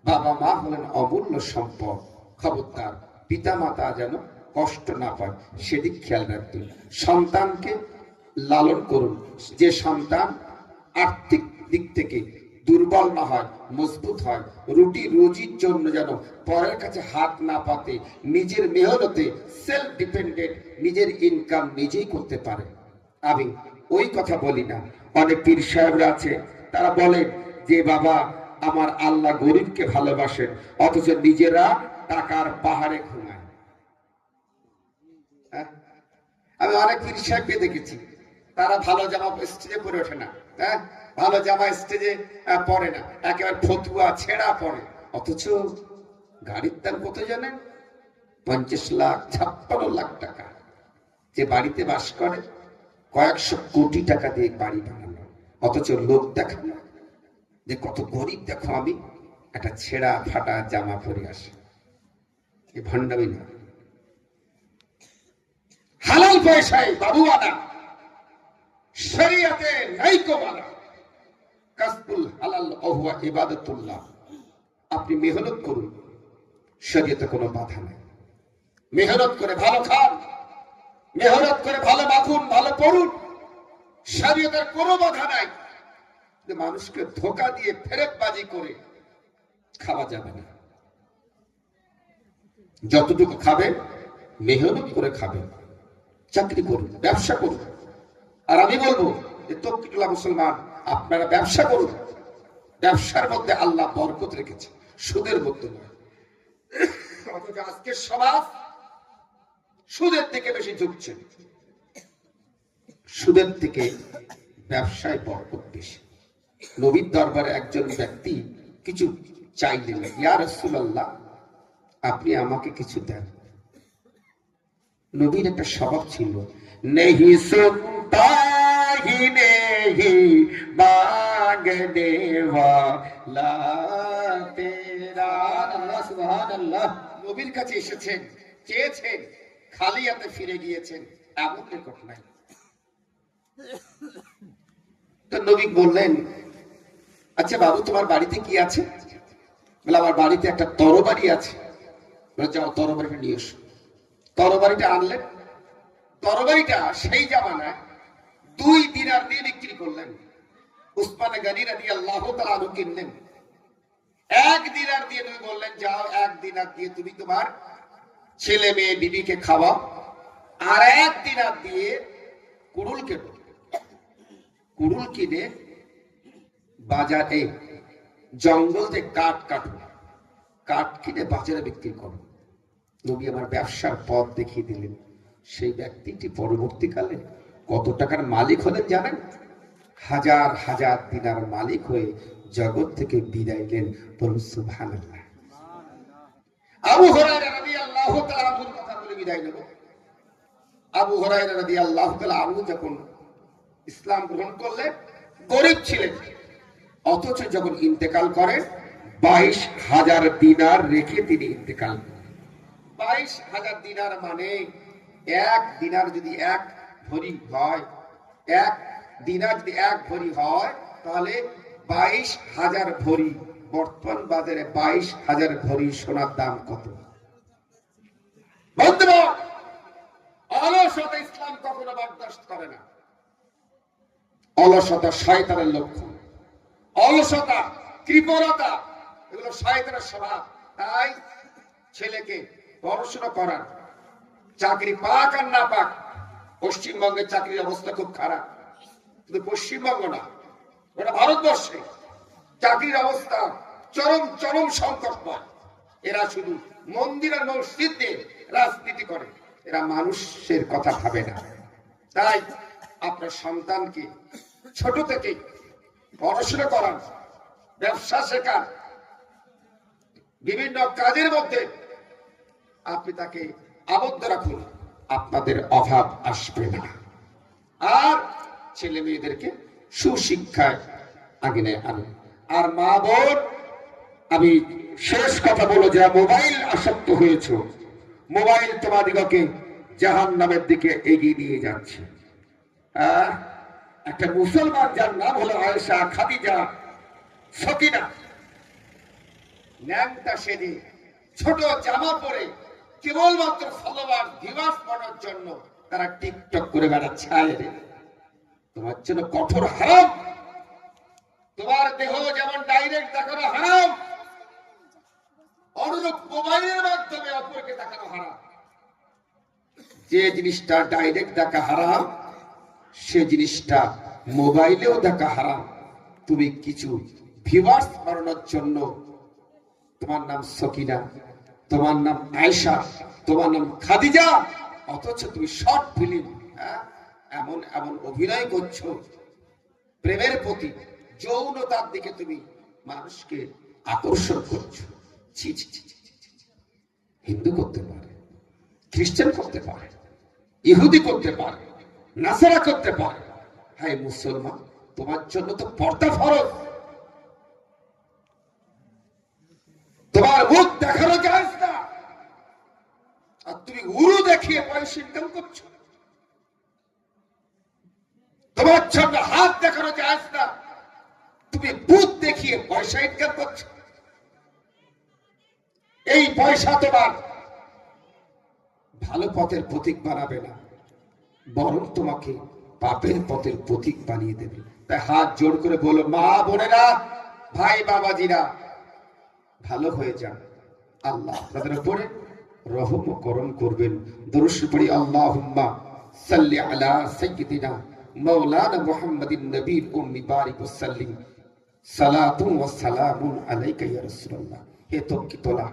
বাবা মা হলেন অমূল্য সম্পদ, খবরদার পিতা মাতা যেন কষ্ট না পায় সেদিক খেয়াল রাখবেন। সন্তানকে লালন করুন, যে সন্তান আর্থিক দিক থেকে দুর্বল না হয়, মজবুত হয়, রুটি রুজির জন্য যেন পরের কাছে হাত না পাতে, নিজের মেহনতে সেলফ ডিপেন্ডেন্ট, নিজের ইনকাম নিজেই করতে পারে। আমি ওই কথা বলি না, অনেক পীর সাহেবরা আছে, তারা বলেন যে বাবা আমার আল্লাহ গরিবকে ভালোবাসেন, অথচ নিজেরা টাকার পাহাড়ে ঘুমায়। হ্যাঁ? আমি অনেক পীর সাহেবকে দেখেছি, তারা ভালো জামা স্টেজে পরে ওঠে না, হ্যাঁ, ভালো জামা স্টেজে পরে না, একেবারে ফতুয়া ছেঁড়া পরে, অথচ গাড়ির দাম কত জানেন? 50 লাখ 56 লাখ টাকা। যে বাড়িতে বাস করে কয়েকশো কোটি টাকা দিয়ে বাড়ি বানানো, অথচ লোক দেখানো যে কত গরিব, দেখো আমি একটা ছেঁড়া ফাটা জামা পরে আসি। এই ভণ্ডামি না, হালাল পয়সায় বাবু আনা, শরীয়তে নাইকো মানা, কাসবুল হালাল ওয়া ইবাদাতুল্লাহ। আপনি মেহনত করুন, শরীয়তে কোনো বাধা নেই। মেহনত করে ভালো খান, মেহনত করে ভালো মাখুন, ভালো পড়ুন, শরীয়তের কোনো বাধা নাই। মানুষকে ধোঁকা দিয়ে ফেরতবাজি করে খাওয়া যাবে না। যতটুকু খাবেন মেহনত করে খাবেন, চাকরি করুন, ব্যবসা করুন। আর আমি বলবো যে তৌকিরুল্লাহ মুসলমান, আপনারা ব্যবসা করুন। ব্যবসার মধ্যে আল্লাহ বরকত রেখেছে, সুদের মধ্যে নয়। অথচ আজকের সমাজ সুদের দিকে বেশি ঝুঁকছে, সুদের থেকে ব্যবসায় বরকত বেশি। নবীর দরবারে একজন ব্যক্তি কিছু চাইলেন, ইয়া রাসূলুল্লাহ আপনি আমাকে কিছু দেন। নবীর একটা স্বভাব ছিল, নেহি সুনতা হি নেহি মাঙ্গনে ওয়ালা তেরা। সুবহানাল্লাহ, সুবহানাল্লাহ। নবীর কাছে এসেছেন, চেয়েছেন, খালি হাতে ফিরে গিয়েছেন, এমন রেকর্ড নাই। তো নবী বললেন, আচ্ছা বাবু তোমার বাড়িতে কি আছে? বলে আমার বাড়িতে একটা তরবারি আছে। বলে যাও তরবারিটা নিয়ে এসো। তরবারিটা আনলেন। তরবারিটা সেই জামানায় 2 দিনার দিয়ে বিক্রি করলেন। উসমান গনি রাদিয়াল্লাহু তাআলা আনহু কিনলেন। 1 দিনার দিয়ে নবী বললেন, যাও 1 দিনার দিয়ে তুমি তোমার ছেলে মেয়ে বিবিকে খাওয়াও, আর 1 দিনার দিয়ে কুড়ুল কেটো। কুড়ুল কিনে বাজারে জঙ্গল থেকে কাঠ কাটো, কাঠ কিনে বাজারে বিক্রি করো। নবী আমার ব্যবসার পথ দেখিয়ে দিলেন। সেই ব্যক্তিটি পরবর্তীকালে কত টাকার মালিক হলেন জানেন? 1000 1000 দিনার মালিক হয়ে জগৎ থেকে বিদায় নেন। বলুন সুবহানাল্লাহ। আবু হুরায়রা রাদিয়াল্লাহু তাআলা আনহুর কথা বলে বিদায় নেব। আবু হুরায়রা রাদিয়াল্লাহু তাআলা আনহু যখন ইসলাম গ্রহণ করলেন, গরিব ছিলেন, অথচ যখন ইন্তেকাল করেন 22,000 দিনার রেখে তিনি ইন্তেকাল করেন। 22,000 দিনার মানে 1 দিনার যদি 1 ভরি হয়, 1 দিনার যদি 1 ভরি হয়, তাহলে 22,000 ভরি। বর্তমান বাজারে 22,000 ভরি সোনার দাম কত? বন্ধুরা, অলসতা ইসলাম কখনো বরদাস্ত করে না। অলসতা শয়তানের লক্ষণ। অলসতা, কৃপণতা, এগুলো শয়তানের স্বভাব। তাই ছেলেকে পড়াশোনা করান, চাকরি পাক আর না পাক। পশ্চিমবঙ্গের চাকরির অবস্থা খুব খারাপ। শুধু পশ্চিমবঙ্গ না, গোটা ভারতবর্ষে চাকরির অবস্থা চরম চরম সংকটময়। এরা শুধু মন্দির আর মসজিদে রাজনীতি করে, এরা মানুষের কথা ভাবে না। তাই আপনার সন্তানকে ছোট থেকে পড়াশোনা করান, ব্যবসা শেখান, বিভিন্ন কাজের মধ্যে আপনি তাকে আবদ্ধ রাখুন, আপনাদের অভাব আসবে না। আর ছেলে মেয়েদেরকে সুশিক্ষায় আগে আনুন। আর মা বোন, আমি শেষ কথা বলো, যে মোবাইল আসক্ত হয়েছ, মোবাইল তোমাদিগকে জাহান্নামের দিকে এগিয়ে নিয়ে যাচ্ছে। একটা মুসলমান যার নাম হলো আয়েশা, খাদিজা, সকিনা, ন্যাংটা সেজে ছোট জামা পরে কেবলমাত্র ফলোয়ার ভিউয়ার্স পাওয়ার জন্য তারা টিকটক করে বেড়াচ্ছে। আরে তোমার জন্য কঠোর হারাম। তোমার দেহ যেমন ডাইরেক্ট দেখানো হারাম, অনুরূপ মোবাইলের মাধ্যমে অপরকে দেখানো হারাম। যে জিনিসটা ডাইরেক্ট দেখা হারাম, সে জিনিসটা মোবাইলেও দেখা হারাম। তুমি কিছু ভিউয়ার্স বাড়ানোর জন্য, তোমার নাম সকিনা, তোমার নাম আয়েশা, তোমার নাম খাদিজা, অথচ তুমি শর্ট ফিল্ম, এমন এমন অভিনয় করছো প্রেমের প্রতি, যৌনতার দিকে তুমি মানুষকে আকর্ষণ করছো। ছি ছি ছি ছি ছি ছি। হিন্দু করতে পারে, খ্রিস্টান করতে পারে, ইহুদি করতে পারে, নাসারা করতে পারে, হ্যাঁ মুসলমান তোমার জন্য তো পর্দা ফরজ। তোমার মুখ দেখানো যায় না, আর তুমি উরু দেখিয়ে পয়সা ইনকাম করছো। তোমার জন্য হাত দেখানো যায় না, তুমি বুথ দেখিয়ে পয়সা ইনকাম করছো। এই পয়সা তোমার ভালো পথের প্রতীক বানাবে না, বরং তোমাকে পাপের পথের প্রতীক বানিয়ে দেবে। তাই হাত জোড় করে বলো, মা বোনেরা, ভাই বাবাজিরা, ভালো হয়ে যান। আল্লাহ আপনাদের উপরে রহম ও করম করবেন। দরুদ পড়ি আল্লাহুম্মা সাল্লি আলা সাইয়্যিদিনা মাওলানা মুহাম্মাদিন নবীল উম্মি বারিক ওয়া সাল্লিম সালাতু ওয়া সালামুন আলাইকা ইয়া রাসূলুল্লাহ। হে তকিতলা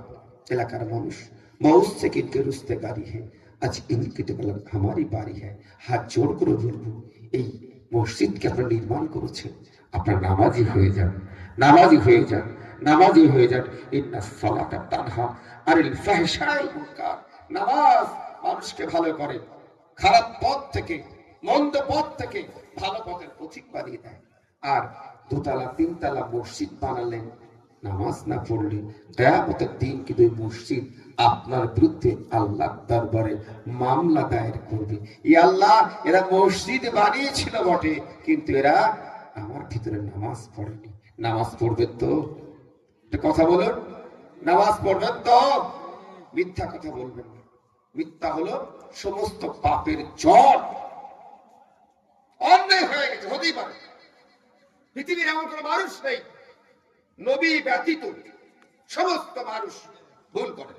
এলাকার মানুষ, मौत से किनके रुस्ते गारी है, आज इनकी टेबल हमारी बारी है। हाथ जोड़ করে বলবো, এই মসজিদকে আপনারা নির্মাণ করেছেন, আপনারা নামাজি হয়ে যান, নামাজি হয়ে যান, নামাজি হয়ে যান। ইন্নাস সালাতা তানহা আনিল ফাহশাই মুনকার। নামাজ মানুষকে ভালো করে, খারাপ পথ থেকে, মন্দ পথ থেকে ভালো পথের পথিক বানিয়ে দেয়। আর দুতলা তিনতলা মসজিদ বানালেন, নামাজ না পড়লে কিয়ামতের দিন কিন্তু এই মসজিদ আপনার বিরুদ্ধে আল্লাহর দরবারে মামলা দায়ের করবে। ই আল্লাহ, এরা মসজিদ বানিয়েছিল বটে, কিন্তু এরা আমার ভিতরে নামাজ পড়েনি। নামাজ পড়বেন তো? একটা কথা বলুন, নামাজ পড়বেন তো? মিথ্যা কথা বলবেন না। মিথ্যা হলো সমস্ত পাপের জড়। অন্যায় হয়ে গেছে, হতেই পারে। পৃথিবীর এমন কোন মানুষ নেই, নবী ব্যতীত সমস্ত মানুষ ভুল করে।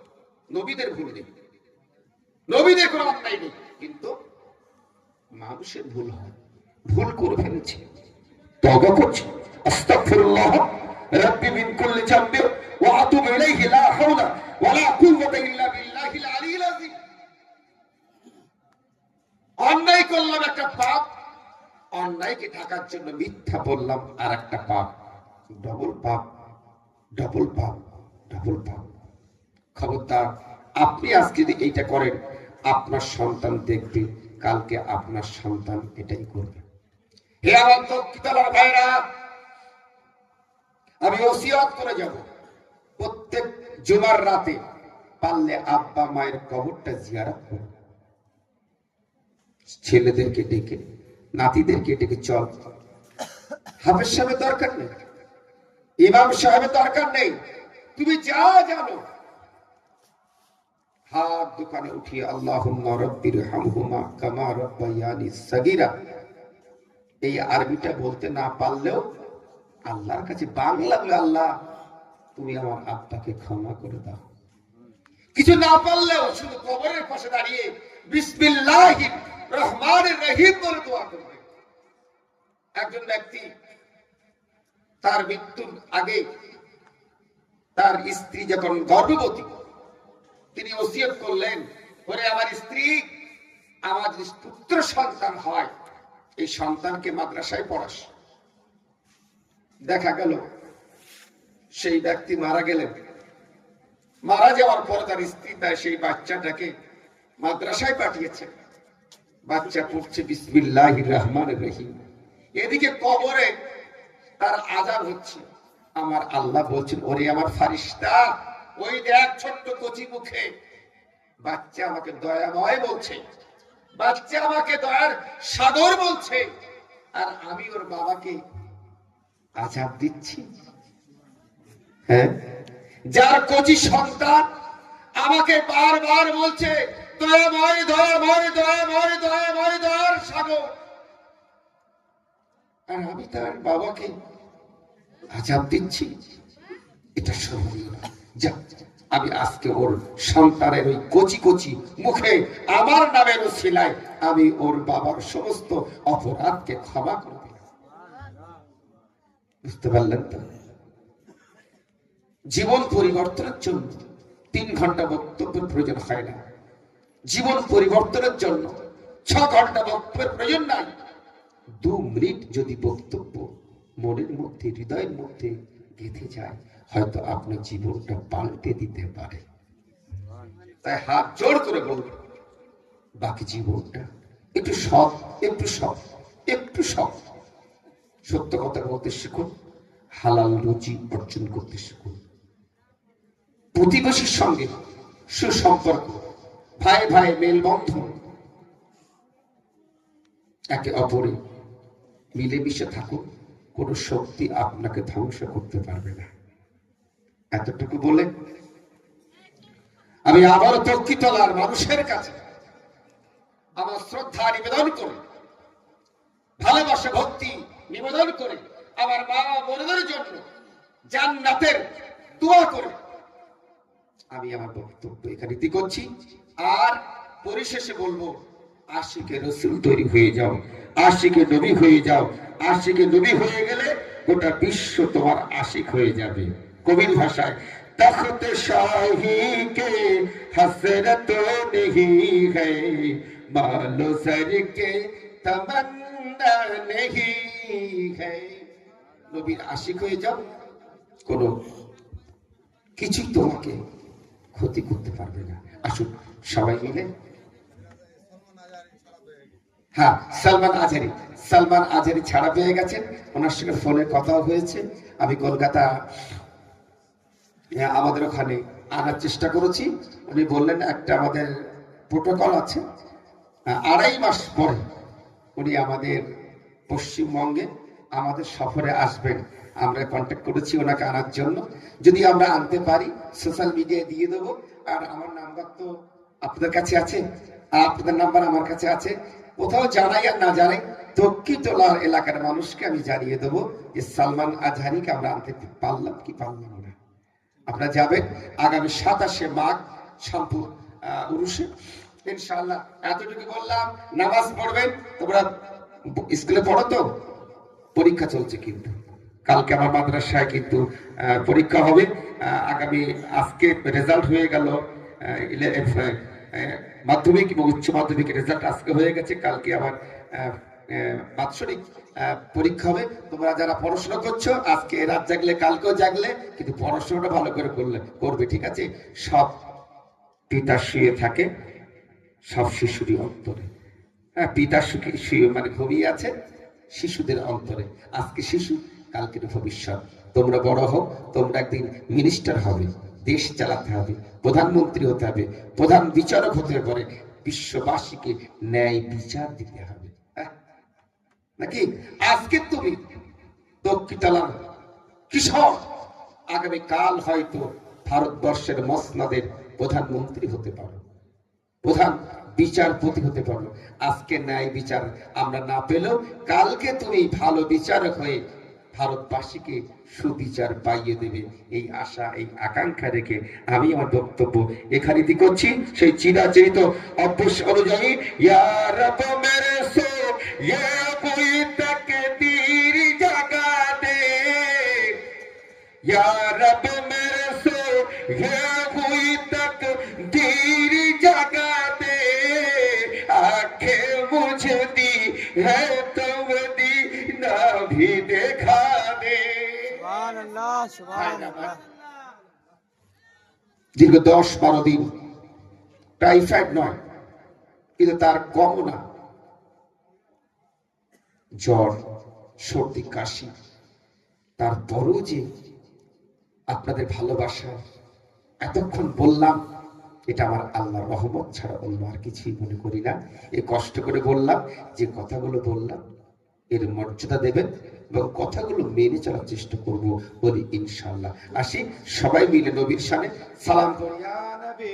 নবীদের ভুল নেই, নবীদের কোনো অন্যায় নেই, কিন্তু মানুষের ভুল হয়। ভুল করে ফেলেছে, তওবা করছে, আস্তাগফিরুল্লাহ রাব্বি মিন কুল্লি যামবি ওয়া আতুবু ইলাইহি লা হাওলা ওয়া লা কুওয়াতা ইল্লা বিল্লাহিল আলিয়্যিল আযীম। অন্যায় করলাম একটা পাপ, অন্যায়কে ঢাকার জন্য মিথ্যা বললাম আর একটা পাপ। ডবল পাপ, ডবল পাপ, ডবল পাপ। খবরদার, আপনি আজকে যদি এইটা করেন, আপনার সন্তান দেখবে, কালকে আপনার সন্তান এটাই করবে। হে আমার তকিতলার ভাইরা, আমি ওসিয়ত করে যাব, প্রত্যেক জুমার রাতে পারলে আব্বা মায়ের কবরটা জিয়ারত করুন। ছেলেদেরকে ডেকে, নাতিদেরকে ডেকে, চল। হাফেজ সাহেবের দরকার নেই, ইমাম সাহেবের দরকার নেই, তুমি যা জানো হাত দোকানে উঠিয়ে আল্লাহুম্মা রাব্বির হামহুমা কামা রাব্বায়ানি সাগীরা, এই আরবিটা বলতে না পারলেও আল্লাহর কাছে বাংলা বলে, আল্লাহ তুমি আমার আব্বাকে ক্ষমা করে দাও। কিছু না পারলেও শুধু কবরের পাশে দাঁড়িয়ে বিসমিল্লাহির রহমানির রহিম বলে দোয়া করবে। একজন ব্যক্তি তার মৃত্যুর আগে তার স্ত্রী যখন গর্ভবতী, তিনি ওসিয়ত করলেন, ওরে আমার স্ত্রী, আমার যদি পুত্র সন্তান হয়, এই সন্তানকে মাদ্রাসায় পড়াস। দেখা গেল সেই ব্যক্তি মারা গেলেন। মারা যাওয়ার পর তার স্ত্রী তার সেই বাচ্চাটাকে মাদ্রাসায় পাঠিয়েছে। বাচ্চা পড়ছে বিসমিল্লাহির রহমানির রহিম। এদিকে কবরে তার আযাব হচ্ছে। আমার আল্লাহ বলছেন, ওরে আমার ফারিস্তা, ওই দেখ ছোট্ট কচি মুখে বাচ্চা আমাকে দয়াময় বলছে, বাচ্চা আমাকে দয়ার সাগর বলছে, আর আমি ওর বাবাকে আযাব দিচ্ছি। হ্যাঁ, যার কচি সন্তান আমাকে বারবার বলছে দয়াময় দয়াময় দয়াময় দয়াময় দয়ার সাগর, আর আমি তার বাবাকে আযাব দিচ্ছি, এটা সহনীয় না। যা, আমি আজকে ওর সন্তানের ওই কচি কচি মুখে আমার নামের ওসিলায় আমি ওর বাবার সমস্ত অপরাধকে ক্ষমা করে দিলাম। বুঝতে পারলেন তো? জীবন পরিবর্তনের জন্য 3 ঘন্টা বক্তব্যের প্রয়োজন হয় না। জীবন পরিবর্তনের জন্য 6 ঘন্টা বক্তব্যের প্রয়োজন নাই। 2 মিনিট যদি বক্তব্য মনের মধ্যে, হৃদয়ের মধ্যে গেঁথে যায়, হয়তো আপনার জীবনটা পাল্টে দিতে পারে। তাই হাত জোড় করে বলবো, বাকি জীবনটা একটু সৎ, একটু সৎ, একটু সৎ, সত্য কথা বলতে শিখুন, হালাল রুচি অর্জন করতে শিখুন, প্রতিবেশীর সঙ্গে সুসম্পর্ক, ভাই ভাই মেলবন্ধন, একে অপরে মিলেমিশে থাকুন। কোন শক্তি আপনাকে ধ্বংস করতে পারবে না। এতটুকু বলে আমি আবার তকিতলার মানুষের কাছে আমার শ্রদ্ধা নিবেদন করে, ভালোবাসা ভক্তি নিবেদন করে, আমার মা বোনদের জন্য জান্নাতের দোয়া করে আমি আমার বক্তব্য এখানে ইতি করছি। আর পরিশেষে বলবো, আশিকে রসুল তৈরি হয়ে যাও, আশিকে নবী হয়ে যাও। আশিকে নবী হয়ে গেলে গোটা বিশ্ব তোমার আশিক হয়ে যাবে। কবির ভাষায়, তখত শাহী কে হসরত নেহি है, মালো সর কে তমন্না নেহি है। নবীর আশিক হয়ে যাও, কোনো কিছুই তোমাকে ক্ষতি করতে পারবে না। আসুন সবাই মিলে। হ্যাঁ, সালমান আজহারি ছাড়া পেয়ে গেছেন। ওনার সঙ্গে ফোনে কথাও হয়েছে। আমি কলকাতা আমাদের ওখানে আনার চেষ্টা করেছি। উনি বললেন একটা আমাদের প্রোটোকল আছে, 2.5 মাস পরে উনি আমাদের পশ্চিমবঙ্গে আমাদের সফরে আসবেন। আমরা কন্ট্যাক্ট করেছি ওনাকে আনার জন্য। যদি আমরা আনতে পারি সোশ্যাল মিডিয়ায় দিয়ে দেবো। আর আমার নাম্বার তো আপনাদের কাছে আছে, আর আপনাদের নাম্বার আমার কাছে আছে। কোথাও জানাই আর না জানাই, দক্ষিণতলার এলাকার মানুষকে আমি জানিয়ে দেবো যে সালমান আজহারিকে আমরা আনতে পারলাম কি পারলাম না। আপনারা যাবেন আগামী 27শে মাঘ শামপুর উরুষে ইনশাআল্লাহ। এতটুকু বললাম। নামাজ পড়বেন। তোমরা স্কুলে পড়ো তো? পরীক্ষা চলছে, কিন্তু কালকে আমার মাদ্রাসায় কিন্তু পরীক্ষা হবে। আগামী আজকে রেজাল্ট হয়ে গেল, মাধ্যমিক এবং উচ্চ মাধ্যমিক রেজাল্ট আজকে হয়ে গেছে। কালকে আবার বাৎসরিক পরীক্ষা হবে। তোমরা যারা পড়াশোনা করছো আজকে রাত জাগলে কালকেও জাগলে, কিন্তু পড়াশোনাটা ভালো করে করবে, ঠিক আছে? সব পিতা শুয়ে থাকে সব শিশুরই অন্তরে। হ্যাঁ, পিতা শুয়ে মানে ঘুমিয়ে আছে শিশুদের অন্তরে। আজকে শিশু, কালকের ভবিষ্যৎ। তোমরা বড় হও, তোমরা একদিন মিনিস্টার হবে, দেশ চালাতে হবে, প্রধানমন্ত্রী হতে হবে, প্রধান বিচারক হতে পারে, বিশ্ববাসীকে ন্যায় বিচার দিতে হবে, নাকি? আজকে তুমি দক্ষিণতলার কিশোর, আগামী কাল হয়তো ভারতবর্ষের মসনদের প্রধানমন্ত্রী হতে পারো, প্রধান বিচারপতি হতে পারো। আজকে ন্যায় বিচার আমরা না পেলেও কালকে তুমি ভালো বিচারক হয়ে ভারতবাসীকে সুবিচার পাইয়ে দেবে, এই আশা এই আকাঙ্ক্ষা রেখে আমি আমার বক্তব্য এখানে করছি। সেই চিরাচরিত অভ্যাস অনুযায়ী, ইয়া রব মেরে সো ইয়ে কোই তাকদীর জাগা দে, ইয়া রব মেরে সো ইয়ে কোই তাকদীর জাগা দে, आंखें मुझे दी है तो मदीना भी देखा दे। দীর্ঘ 10-12 দিন টাইফয়েড নয়, কিন্তু তার কম না, জ্বর সর্দি কাশি, তারপরও যে আপনাদের ভালোবাসা এতক্ষণ বললাম, এটা আমার আল্লাহর রহমত ছাড়া অন্য আর কিছুই মনে করি না। এই কষ্ট করে বললাম, যে কথাগুলো বললাম এর মর্যাদা দেবেন এবং কথাগুলো মেনে চলার চেষ্টা করব বলি ইনশাআল্লাহ। আসি সবাই মিলে নবীর শানে সালাম করি। ইয়া নবী